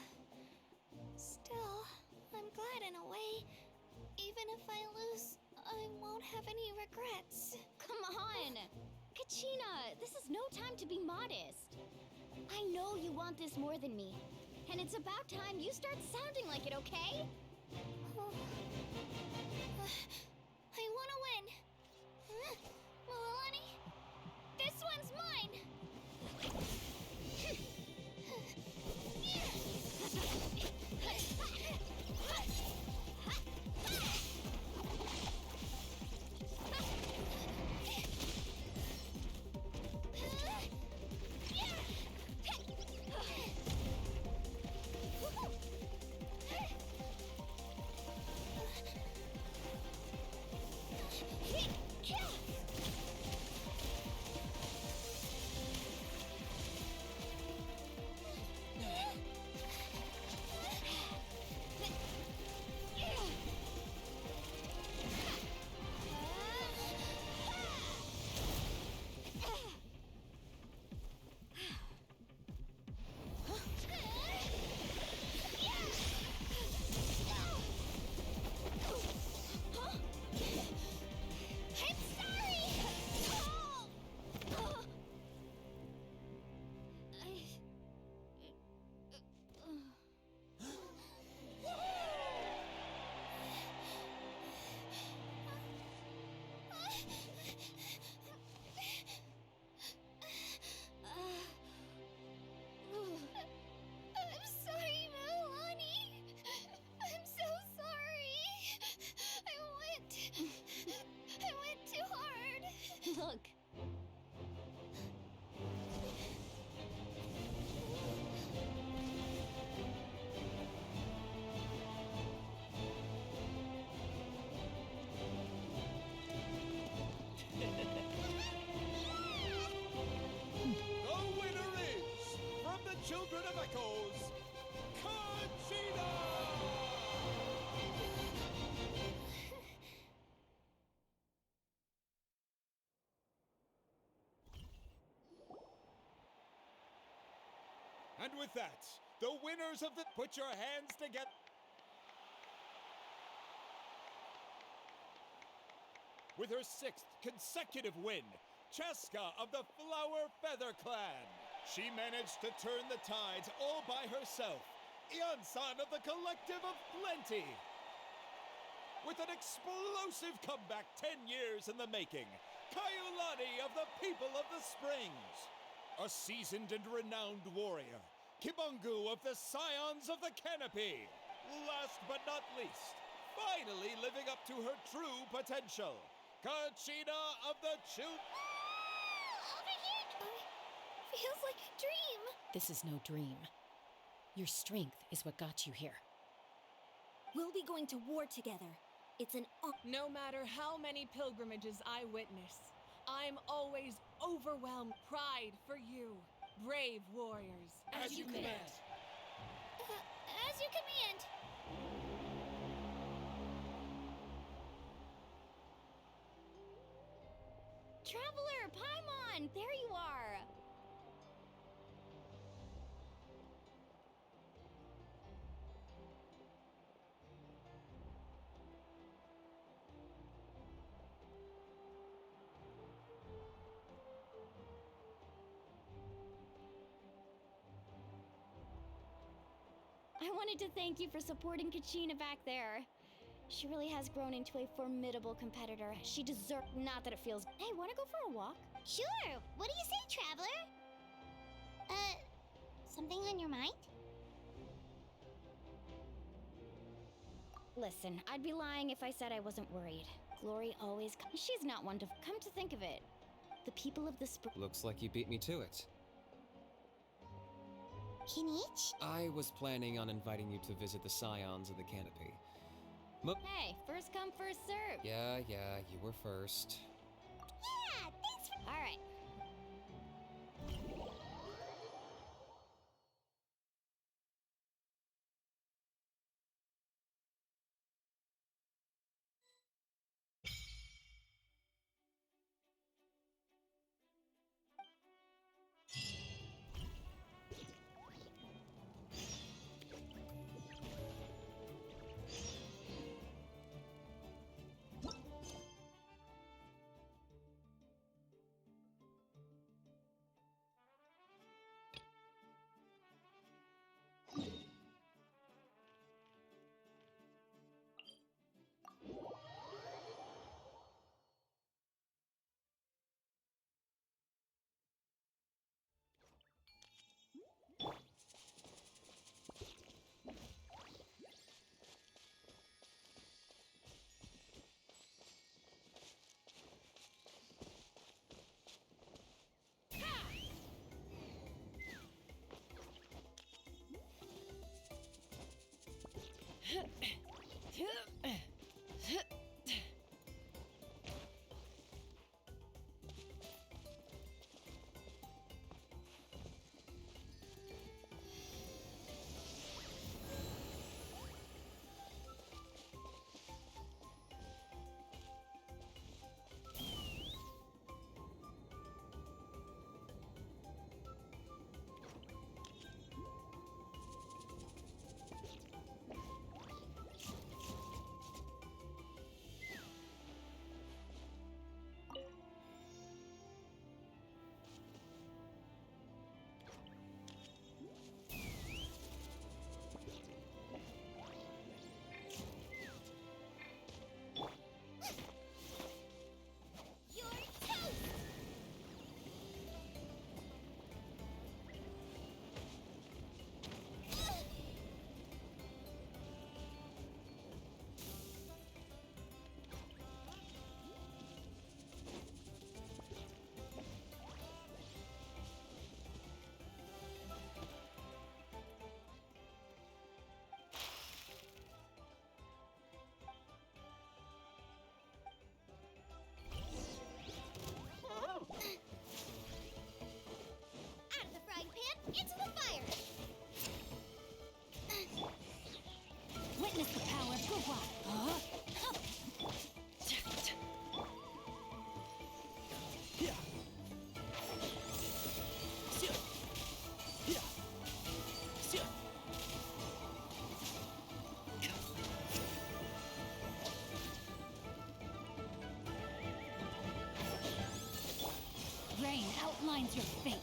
Still, I'm glad in a way. Even if I lose, I won't have any regrets. Come on! Kachina, this is no time to be modest. I know you want this more than me. And it's about time you start sounding like it, okay? I want to win. Milani, this one's mine. I'm sorry, Milani. I'm so sorry. I went too hard. Look. The winner is, from the Children of Echoes, Conchita! And with that, the winners of the... Put your hands together. With her 6th consecutive win, Cheska of the Flower Feather Clan. She managed to turn the tides all by herself. Ian-san of the Collective of Plenty. With an explosive comeback 10 years in the making, Kaiulani of the People of the Springs. A seasoned and renowned warrior, Kibungu of the Scions of the Canopy. Last but not least, finally living up to her true potential, Kachina of the Over here! Feels like a dream. This is no dream. Your strength is what got you here. We'll be going to war together. It's an No matter how many pilgrimages I witness, I'm always overwhelmed pride for you, brave warriors. As you command. As you command. Traveler, Paimon, there you are. I wanted to thank you for supporting Kachina back there. She really has grown into a formidable competitor. She deserves... Not that it feels... Hey, wanna go for a walk? Sure. What do you say, Traveler? Something on your mind? Listen, I'd be lying if I said I wasn't worried. Glory always... She's not one to... Come to think of it, the people of the Looks like you beat me to it. Kinich? I was planning on inviting you to visit the Scions of the Canopy. Hey, first come, first serve. Yeah, you were first. Yeah, thanks for... All right. Out of the frying pan, into the fire! Witness the power of Gugwa. Huh? Rain outlines your fate.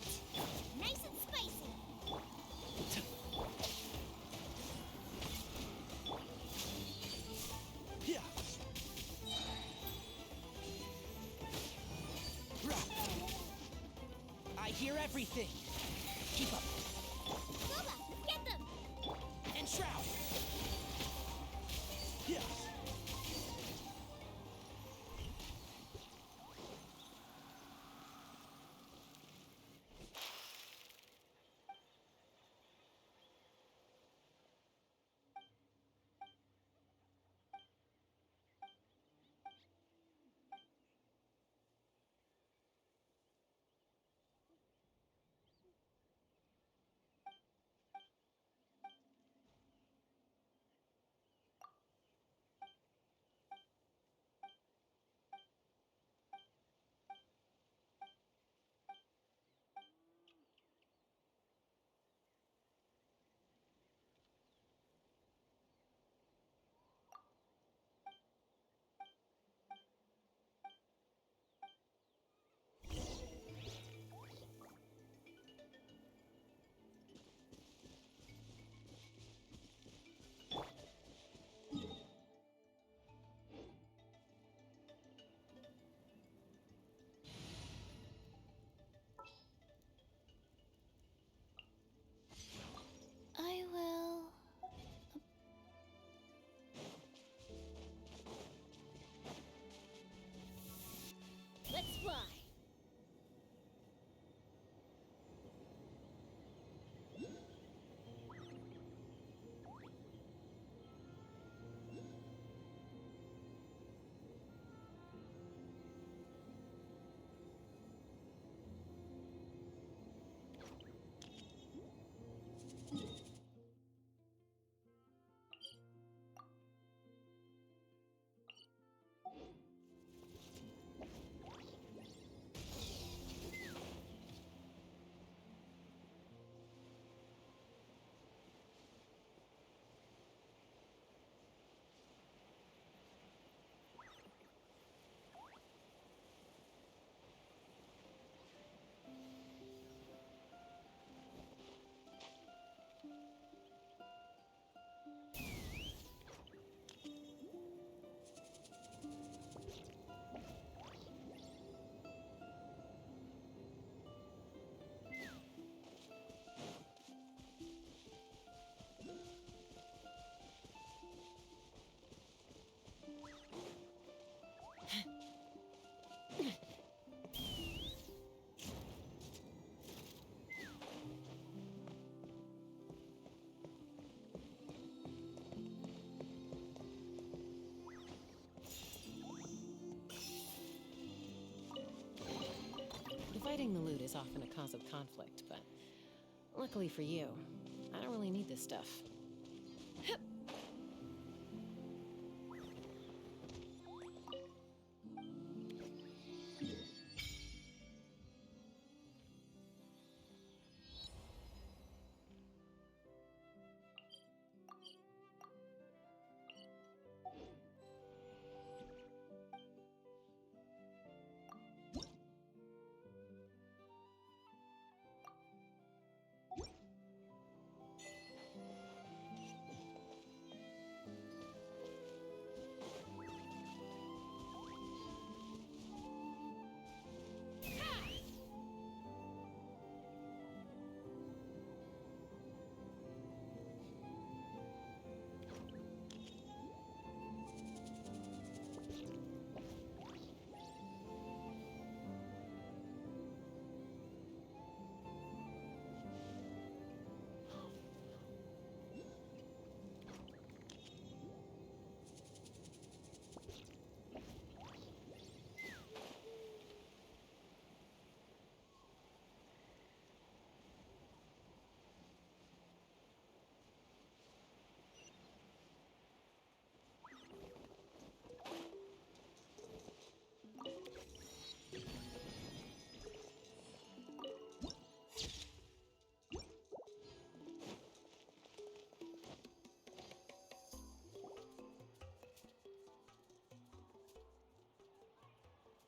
Nice and spicy! I hear everything. Keep up. Boba, get them! And Shroud. Hiding the loot is often a cause of conflict, but luckily for you, I don't really need this stuff.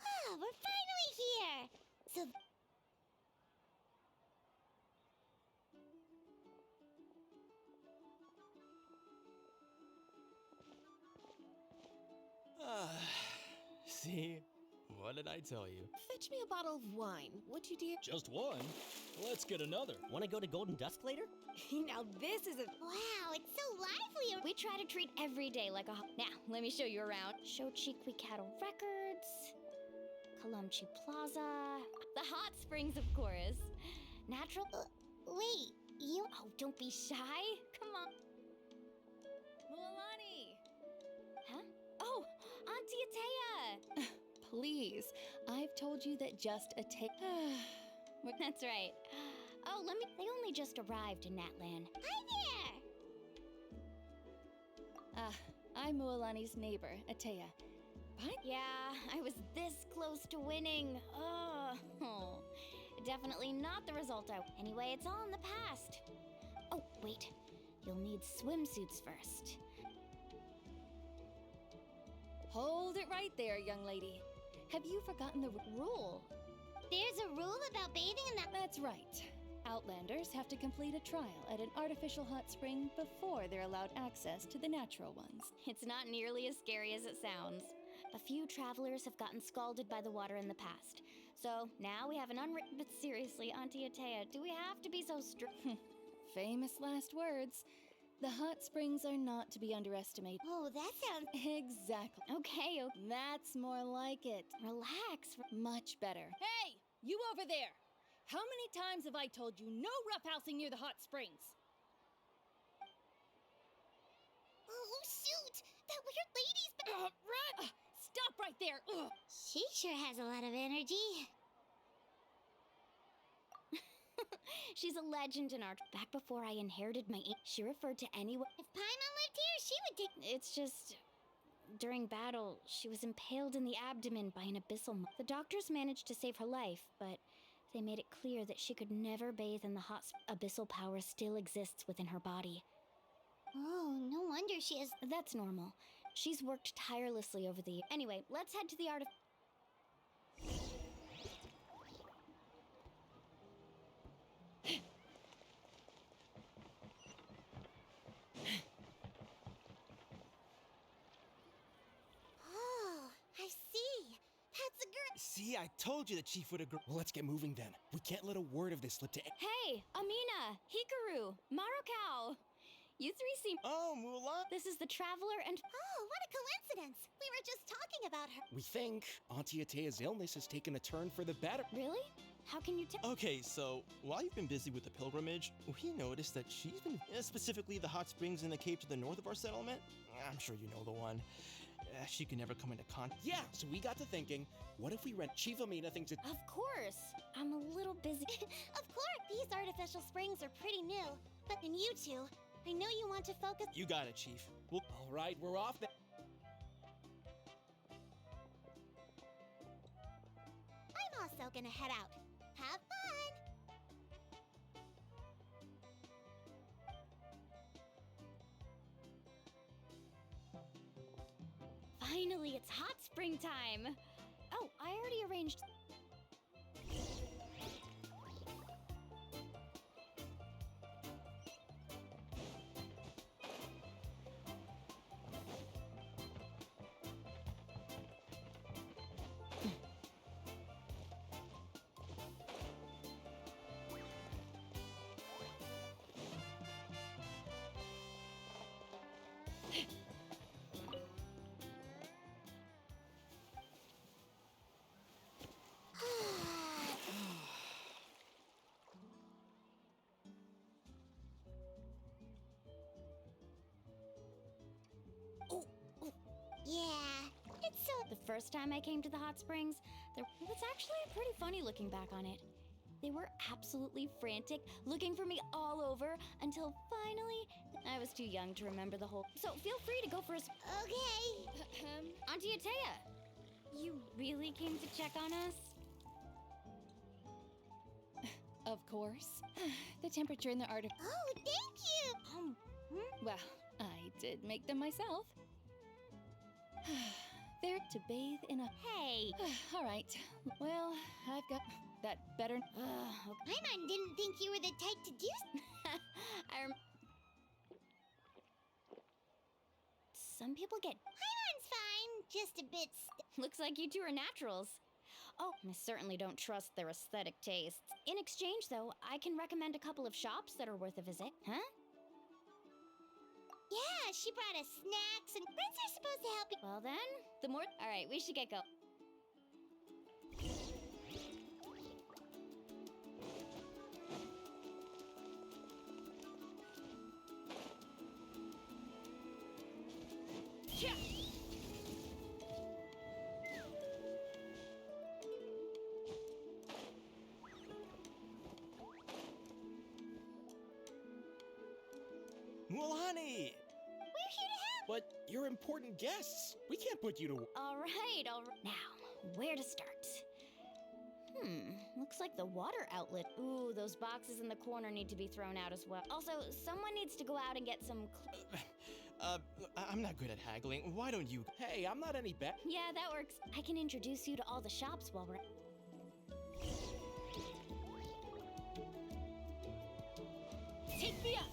Ah, we're finally here! So... See? What did I tell you? Fetch me a bottle of wine, would you, dear? Just one? Let's get another. Want to go to Golden Dusk later? Now this is a... Wow, it's so lively! We try to treat every day like a Now, let me show you around. Shochiqui Cattle Records, Kalumchi Plaza, the hot springs, of course. Natural... wait, you... Oh, don't be shy. Come on. Mualani! Huh? Oh, Auntie Atea! Please, I've told you that just a take. That's right. Oh, they only just arrived in Natlan. Hi there! I'm Mualani's neighbor, Atea. Yeah, I was this close to winning. Oh, definitely not the result Anyway, it's all in the past. Oh, wait. You'll need swimsuits first. Hold it right there, young lady. Have you forgotten the rule? There's a rule about bathing in that... That's right. Outlanders have to complete a trial at an artificial hot spring before they're allowed access to the natural ones. It's not nearly as scary as it sounds. A few travelers have gotten scalded by the water in the past. So now we have an unwritten... But seriously, Auntie Atea, do we have to be so strict? Famous last words. The hot springs are not to be underestimated. Oh, that sounds... Exactly. Okay. That's more like it. Relax. Much better. Hey, you over there! How many times have I told you no roughhousing near the hot springs? Oh, shoot! That weird lady's... Run! Stop right there! Ugh. She sure has a lot of energy. She's a legend in our... Back before I inherited my... She referred to anyone... If Paimon lived here, she would take... It's just... During battle, she was impaled in the abdomen by an abyssal... The doctors managed to save her life, but they made it clear that she could never bathe in the hot... Abyssal power still exists within her body. Oh, no wonder she is... That's normal. She's worked tirelessly over the... Anyway, let's head to the art of... Oh, I see. That's a girl. See, I told you the chief would agree. Well, let's get moving then. We can't let a word of this slip to... Hey, Amina, Hikaru, Marukao. You three seem... Oh, Mulan. This is the Traveler and... Oh, what a coincidence. We were just talking about her. We think Auntie Atea's illness has taken a turn for the better. Really? How can you tell? Okay, so while you've been busy with the pilgrimage, we noticed that she's been... specifically the hot springs in the cave to the north of our settlement. I'm sure you know the one. she can never come into contact. Yeah, so we got to thinking, what if we rent Chief Amina thinks it. Of course. I'm a little busy. Of course, these artificial springs are pretty new. But in you two, I know you want to focus. You got it, Chief. Well, all right, we're off then. I'm also gonna head out. Have fun! Finally, it's hot spring time. Oh, I already arranged. Yeah, it's so. The first time I came to the hot springs, it's actually pretty funny looking back on it. They were absolutely frantic, looking for me all over, until finally, I was too young to remember the whole. So feel free to go for a. Okay. Auntie Atea, you really came to check on us? Of course. The temperature in the article. Oh, thank you! Well, I did make them myself. They're to bathe in a. Hey! All right. Well, I've got that better. Paimon didn't think you were the type to do. Some people get. Paimon's fine, just a bit. Looks like you two are naturals. Oh, I certainly don't trust their aesthetic tastes. In exchange, though, I can recommend a couple of shops that are worth a visit. Huh? Yeah, she brought us snacks and friends are supposed to help you. Well then, the more. All right, we should get going. Yeah. Mulani! We're here to help! But you're important guests. We can't put you to. All right. Now, where to start? Looks like the water outlet. Ooh, those boxes in the corner need to be thrown out as well. Also, someone needs to go out and get some. I'm not good at haggling. Why don't you? Hey, I'm not any bet. Yeah, that works. I can introduce you to all the shops while we're. Take me up!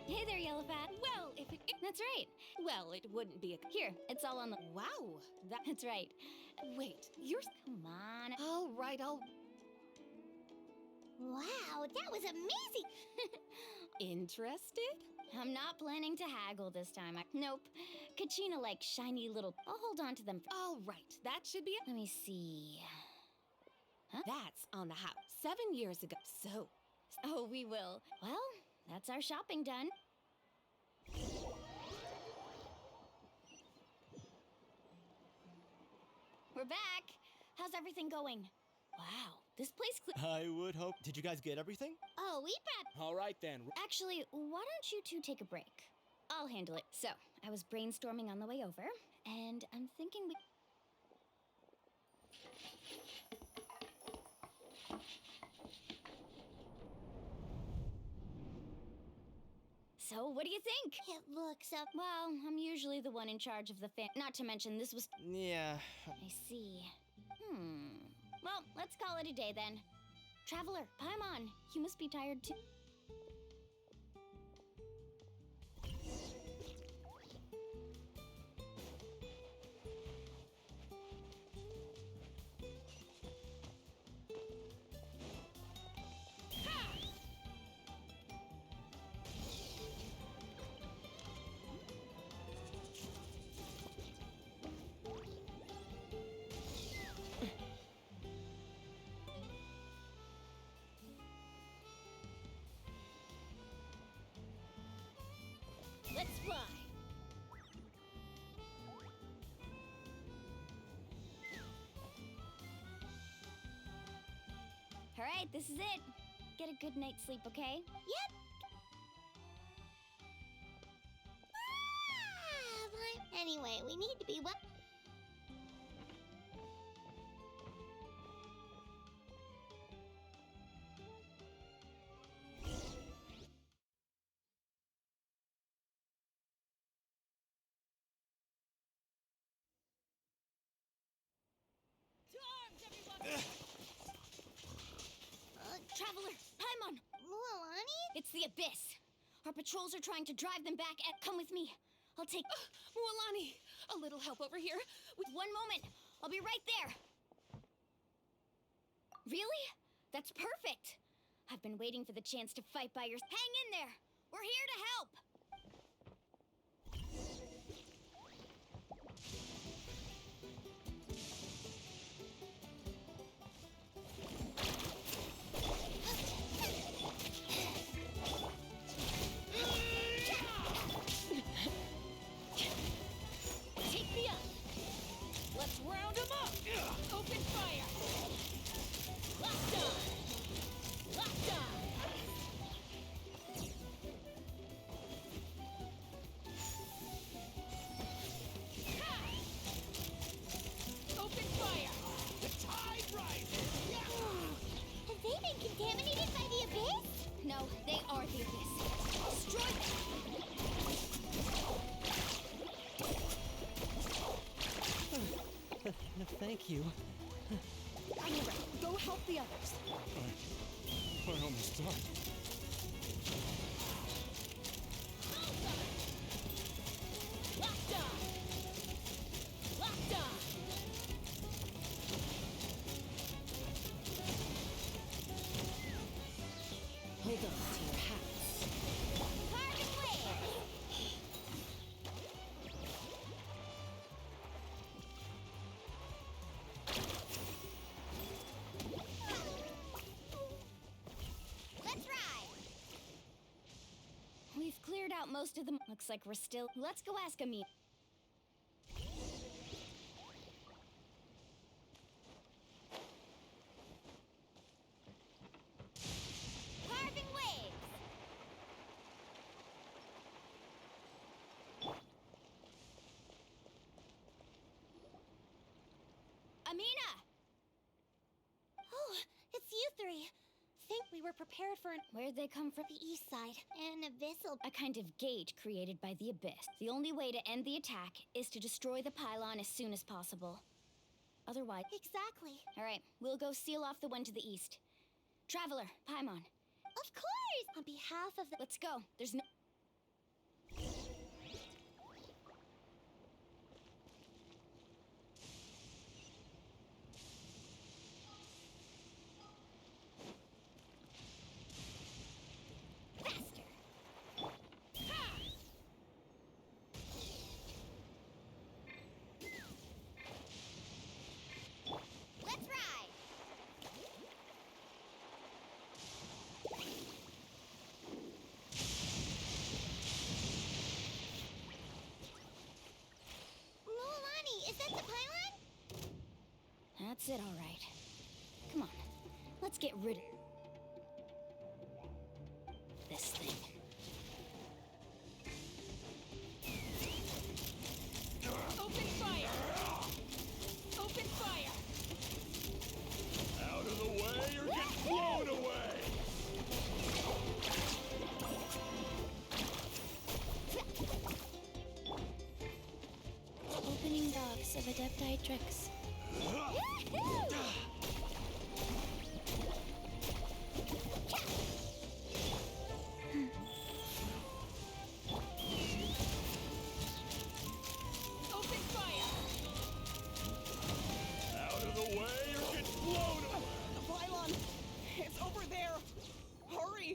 Hey there, Yellowfat. Well, if it. That's right. Well, it wouldn't be a. Here, it's all on the. Wow. That's right. Wait, you're. Come on. All right, I'll. Wow, that was amazing! Interested? I'm not planning to haggle this time. Nope. Kachina likes shiny little. I'll hold on to them. All right, that should be it. Let me see. Huh? That's on the house 7 years ago. So. Oh, we will. Well, that's our shopping done. We're back. How's everything going? Wow, this place. I would hope. Did you guys get everything? Oh, we brought. All right then. Actually, why don't you two take a break? I'll handle it. So, I was brainstorming on the way over, and I'm thinking we. So, what do you think? It looks up. Well, I'm usually the one in charge of the Not to mention, this was. Yeah. I see. Well, let's call it a day then. Traveler, Paimon, you must be tired too. Let's fly. All right, this is it. Get a good night's sleep, okay? Yep. Anyway, we need to be what? Traveler, Paimon! Mualani? It's the Abyss. Our patrols are trying to drive them back at... Come with me. I'll take... Mualani, a little help over here. One moment. I'll be right there. Really? That's perfect. I've been waiting for the chance to fight by your... Hang in there. We're here to help. Take me up. Let's round them up. Open fire. Locked on. Locked on. Ha! Open fire. The tide rises. Have they been contaminated by the Abyss? No, they are the Abyss. Destroy them. Thank you. Anyway, go help the others. I almost died. Locked on. Locked on. Hold on to your hats. Carbon wave! Let's ride! We've cleared out most of them. Looks like we're still... Let's go ask Amina. Carving waves! Amina! Oh, it's you three. Think we were prepared for Where'd they come from? the east side. An abyssal... A kind of gate created by the Abyss. The only way to end the attack is to destroy the pylon as soon as possible. Otherwise... Exactly. All right, we'll go seal off the one to the east. Traveler, Paimon. Of course! On behalf of the... Let's go. There's no... Faster! Let's ride! Mualani, is that the pylon? That's it, all right. Come on, let's get rid of this thing. Open fire. Open fire. Out of the way or get blown away! Opening dogs of Adepti tricks. Open fire. Out of the way or get blown away! The pylon! It's over there! Hurry!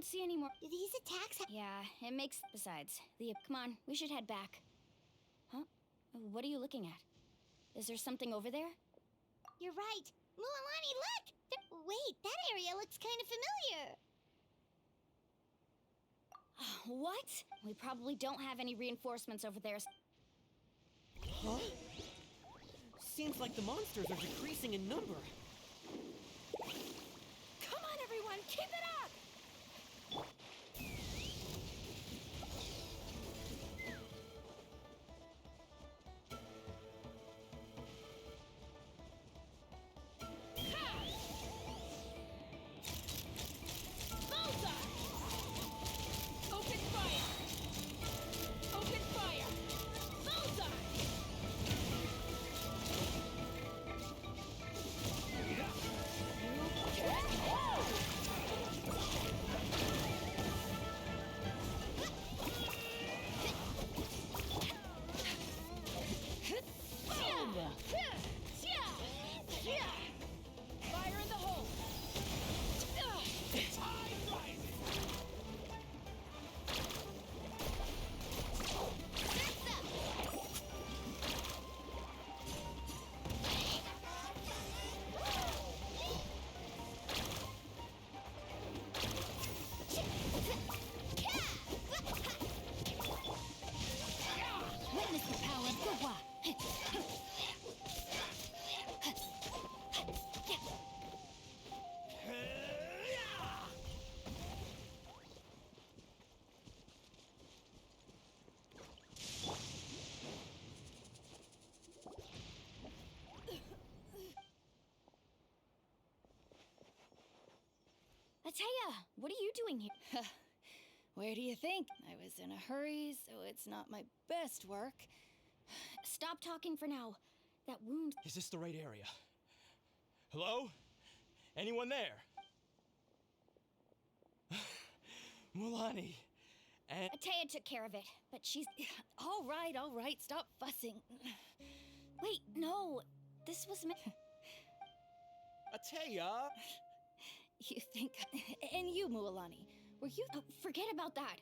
don't see any more. Do these attacks Yeah, it makes. Besides, come on, we should head back. Huh? What are you looking at? Is there something over there? You're right. Mualani, look! Wait, that area looks kind of familiar. What? We probably don't have any reinforcements over there. Huh? Seems like the monsters are decreasing in number. Come on, everyone, keep it up! Bullseye! Open fire! Open fire! Bullseye! Fire in the hole! Witness the power of Gurwa. Ataya, what are you doing here? Where do you think? I was in a hurry, so it's not my best work. Stop talking for now. That wound. Is this the right area? Hello? Anyone there? Mualani. And Ataya took care of it, but she's. All right, stop fussing. Wait, no. This was. Ataya! You think. And you, Mualani, were you. Forget about that.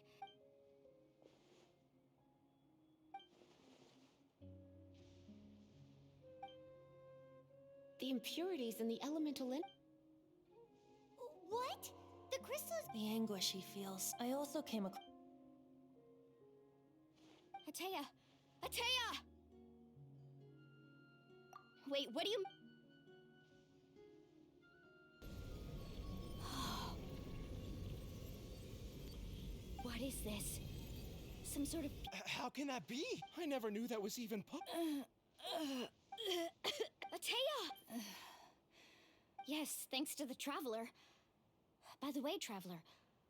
The impurities in the elemental What? The crystals. The anguish he feels. I also came across. Ataya! Ataya! Wait, what do you. What is this? Some sort of. How can that be? I never knew that was even Ataya! Yes, thanks to the Traveler. By the way, Traveler,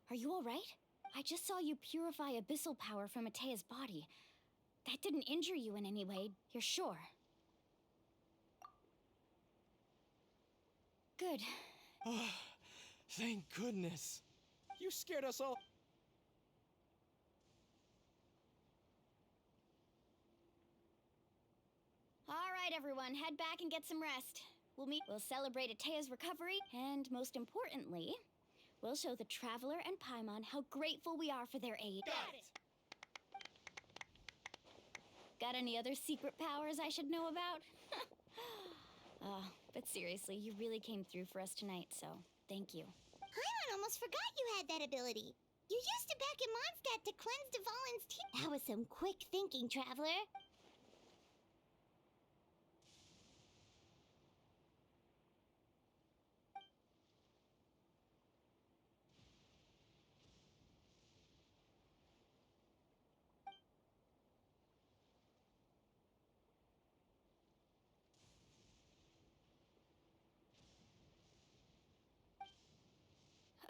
are you all right? I just saw you purify abyssal power from Ataya's body. That didn't injure you in any way, you're sure? Good. Oh, thank goodness. You scared us all. All right, everyone, head back and get some rest. We'll celebrate Ataya's recovery, and most importantly, we'll show the Traveler and Paimon how grateful we are for their aid. Got it! Got any other secret powers I should know about? But seriously, you really came through for us tonight, so thank you. Paimon almost forgot you had that ability. You used it back in Mondstadt to cleanse Dvalin's teeth. That was some quick thinking, Traveler.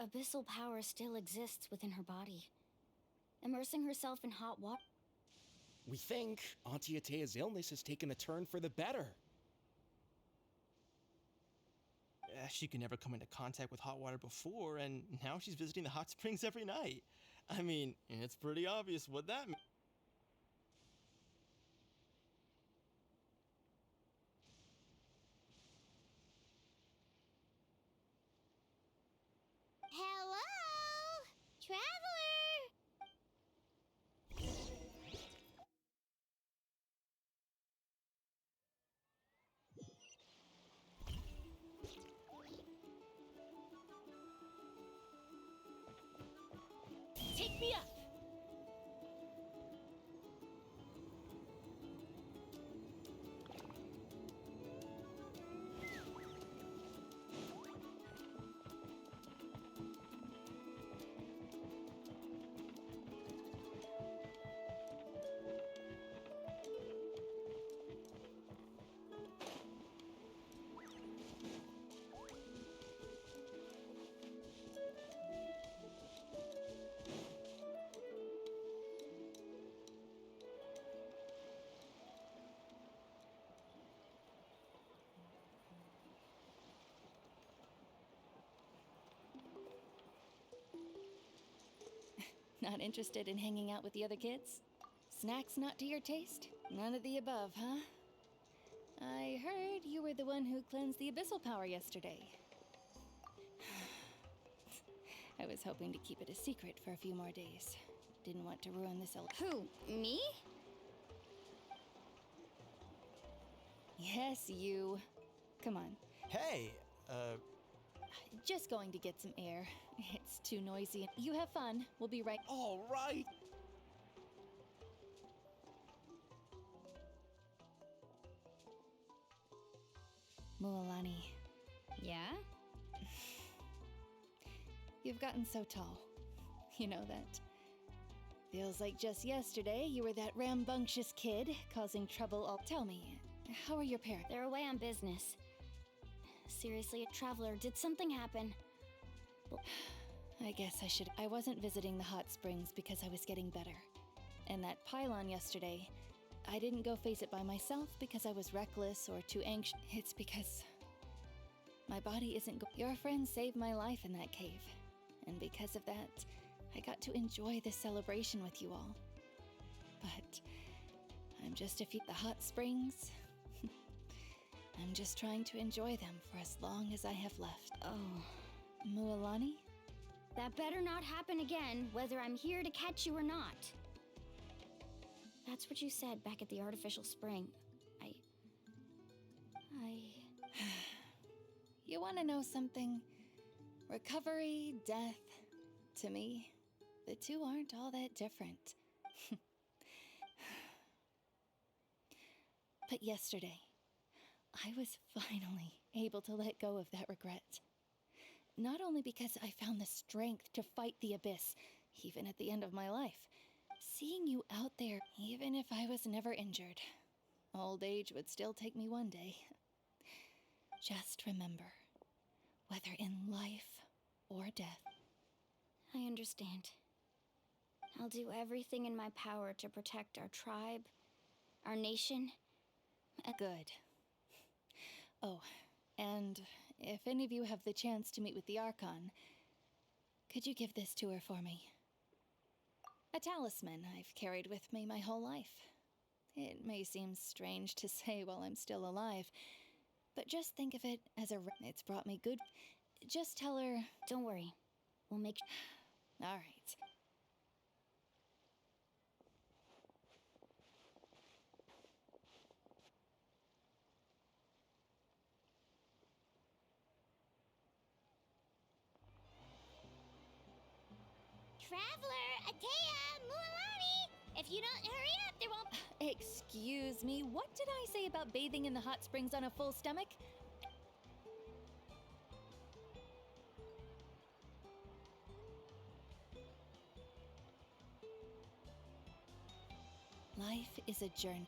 Abyssal power still exists within her body. Immersing herself in hot water. We think Auntie Ataya's illness has taken a turn for the better. She could never come into contact with hot water before, and now she's visiting the hot springs every night. I mean, it's pretty obvious what that means. Hello? me up! Not interested in hanging out with the other kids? Snacks not to your taste? None of the above, huh? I heard you were the one who cleansed the abyssal power yesterday. I was hoping to keep it a secret for a few more days. Didn't want to ruin this. Who? Me? Yes, you. Come on. Hey, Just going to get some air. It's too noisy. You have fun. We'll be right. all right. Mualani, Yeah? you've gotten so tall. You know that. Feels like just yesterday you were that rambunctious kid causing trouble all. Tell me, how are your parents? They're away on business. Seriously, a traveler, did something happen? I guess I should. I wasn't visiting the hot springs because I was getting better. And that pylon yesterday, I didn't go face it by myself because I was reckless or too anxious. It's because my body isn't. Your friend saved my life in that cave. And because of that, I got to enjoy the celebration with you all. But I'm just a few. The hot springs. I'm just trying to enjoy them for as long as I have left. Oh. Mualani? That better not happen again, whether I'm here to catch you or not. That's what you said back at the artificial spring. You want to know something? Recovery, death, to me, the two aren't all that different. But yesterday, I was finally able to let go of that regret. Not only because I found the strength to fight the abyss, even at the end of my life. Seeing you out there, even if I was never injured, old age would still take me one day. Just remember, whether in life or death. I understand. I'll do everything in my power to protect our tribe, our nation. Good. Oh, and if any of you have the chance to meet with the Archon, could you give this to her for me? A talisman I've carried with me my whole life. It may seem strange to say while I'm still alive, but just think of it as it's brought me good. Just tell her. Don't worry. We'll make. All right. Traveler, Atea, Mualani! If you don't hurry up, there won't. Excuse me, what did I say about bathing in the hot springs on a full stomach? Life is a journey.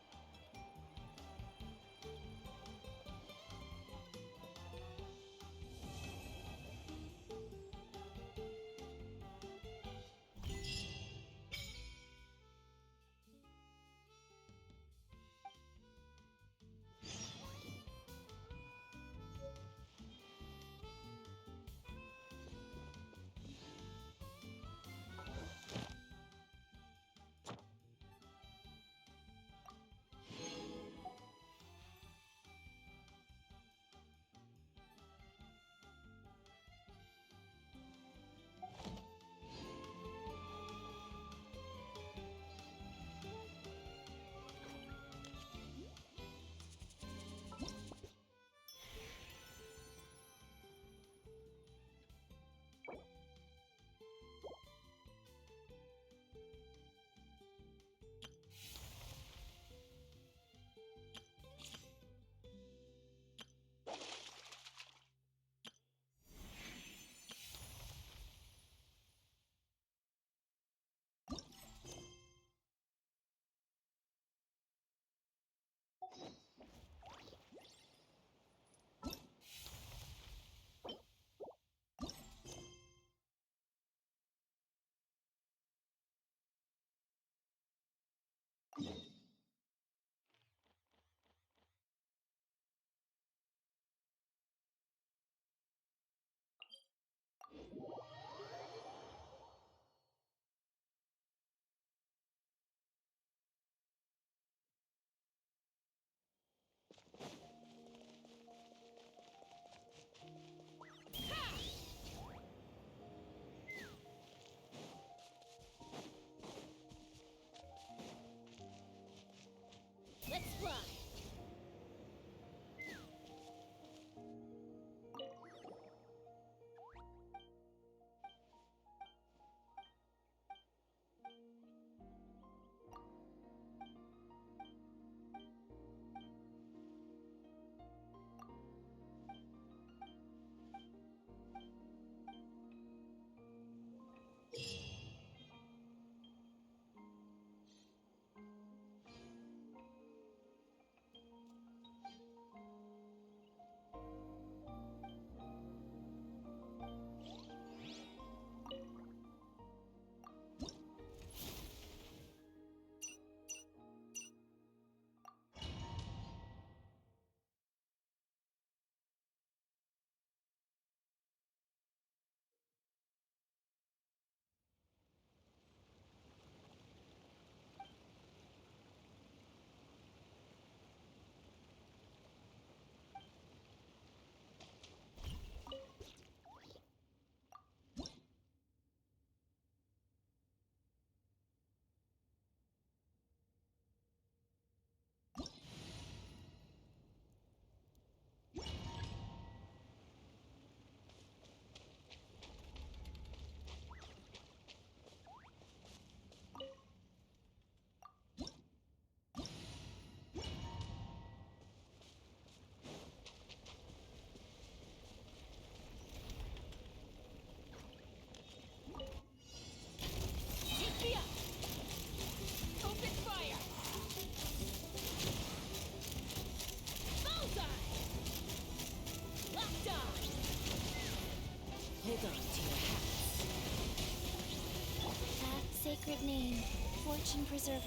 sacred name, Fortune Preserver,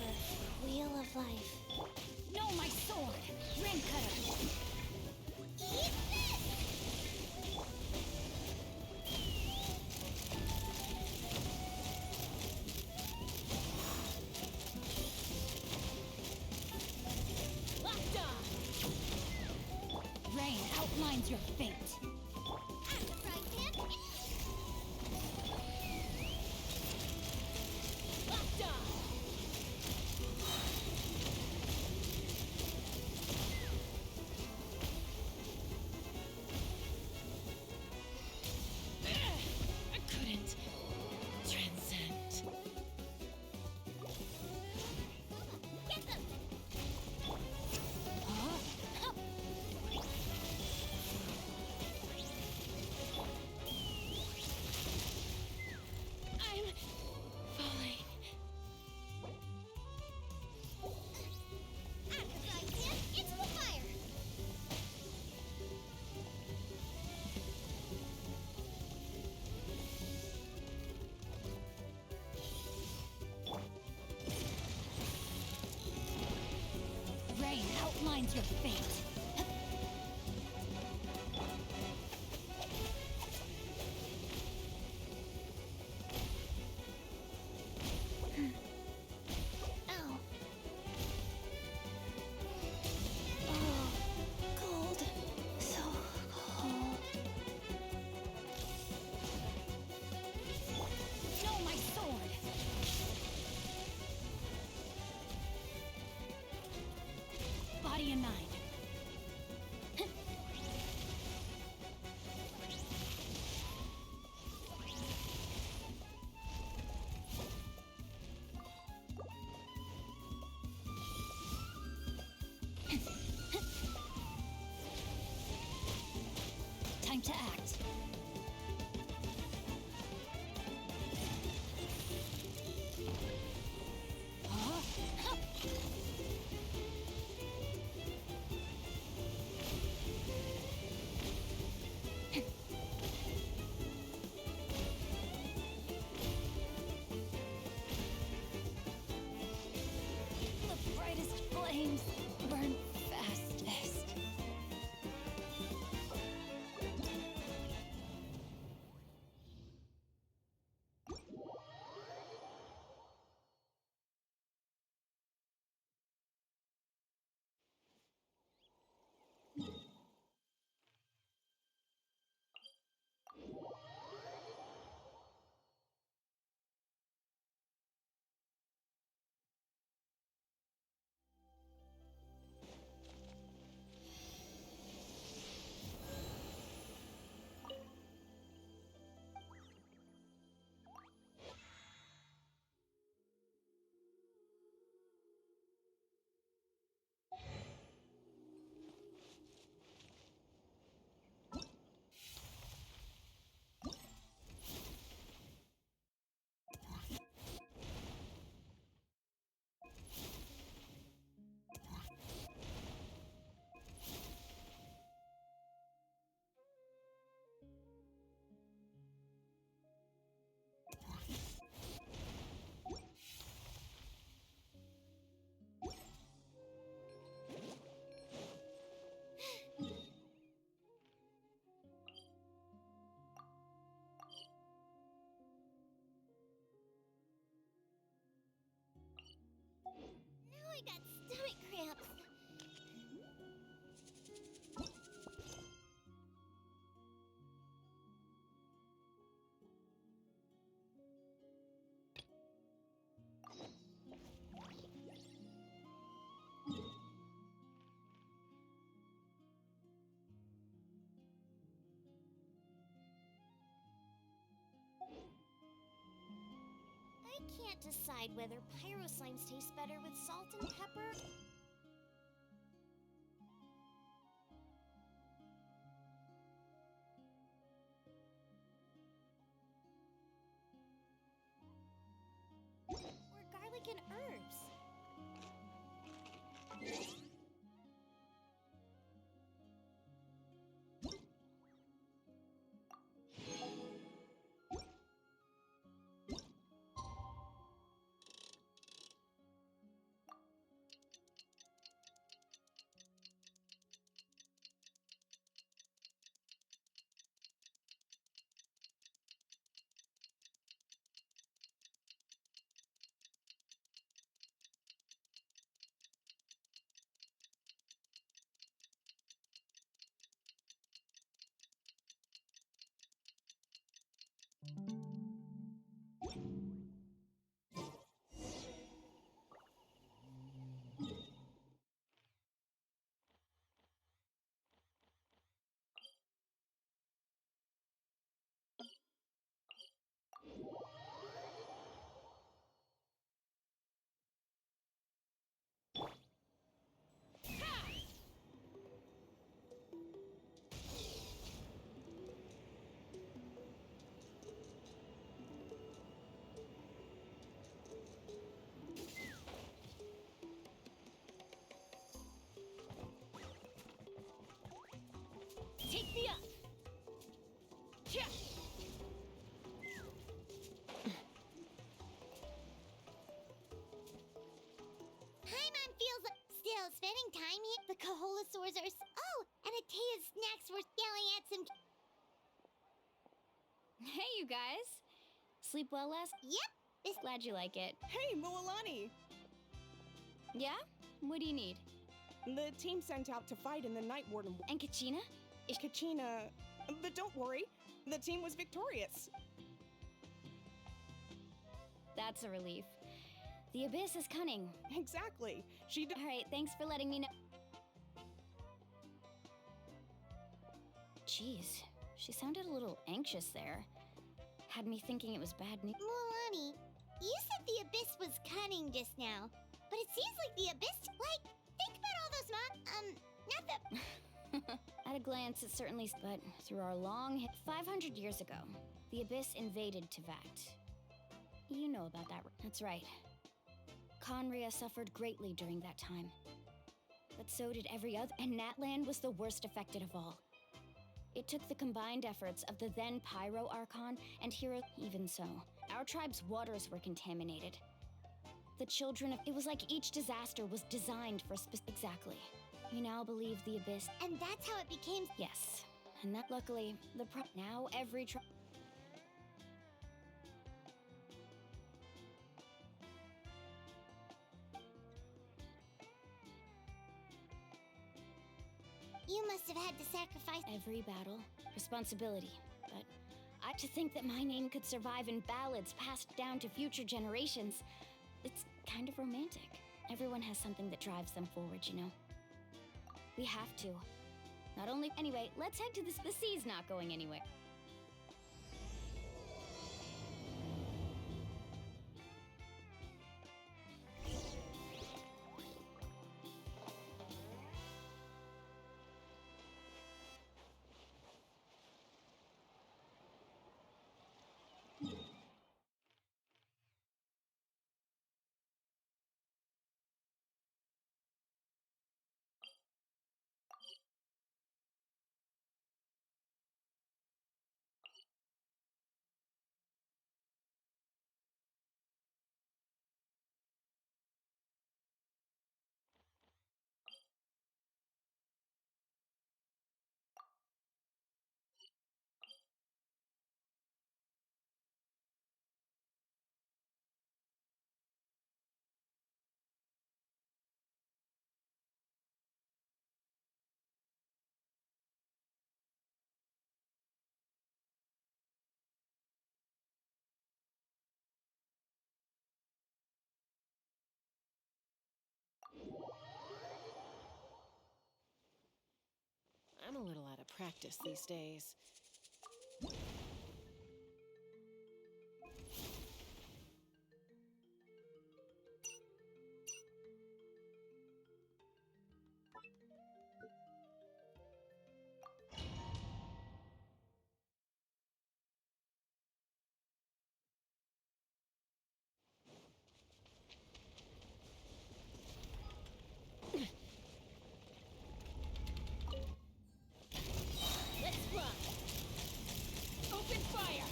Wheel of Life. No, my sword! Rim Cutter! Eat this! Locked on! Rain outlines your fate. Locked on! I couldn't transcend. Get them! I'm falling. Out of the frying pan, into the fire! Rain outlines your fate. Ow. Oh, cold. So cold. Show my sword! Body and mind. Time to act. The brightest flames burn fastest. Now I got stomach cramps. I can't decide whether pyro slimes taste better with salt and pepper. Or garlic and herbs. Koholosaurs are. Oh, and Atea's snacks were yelling at some. Hey, you guys. Sleep well last? Yep. Glad you like it. Hey, Mualani! Yeah? What do you need? The team sent out to fight in the Night Warden. And Kachina? Kachina. But don't worry, the team was victorious. That's a relief. The Abyss is cunning. Exactly. Alright, thanks for letting me know. Jeez, she sounded a little anxious there. Had me thinking it was bad news. Mualani, you said the Abyss was cunning just now, but it seems like the Abyss. Like, think about all those not the. At a glance, it certainly. But through our long 500 years ago, the Abyss invaded Tevat. You know about that. That's right. Conria suffered greatly during that time. But so did every other, and Natlan was the worst affected of all. It took the combined efforts of the then Pyro Archon and Hero. Even so, our tribe's waters were contaminated. The children of. It was like each disaster was designed for a specific. Exactly. We now believe the Abyss. And that's how it became. Yes. And that luckily, now every tribe. You must have had to sacrifice every battle, responsibility. But to think that my name could survive in ballads passed down to future generations, it's kind of romantic. Everyone has something that drives them forward, you know. We have to. Not only. Anyway, let's head to this. The sea's not going anywhere. I'm a little out of practice these days. Let's run! Open fire!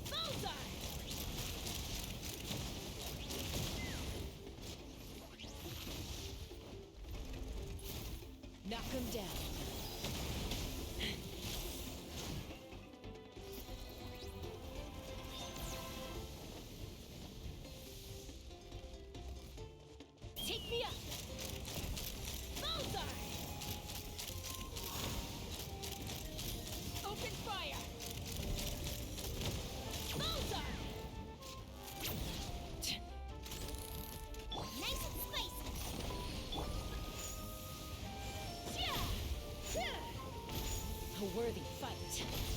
Bullseye! Knock him down. Take me up! Bullseye! Open fire! Bullseye! nice and spicy. A worthy fight.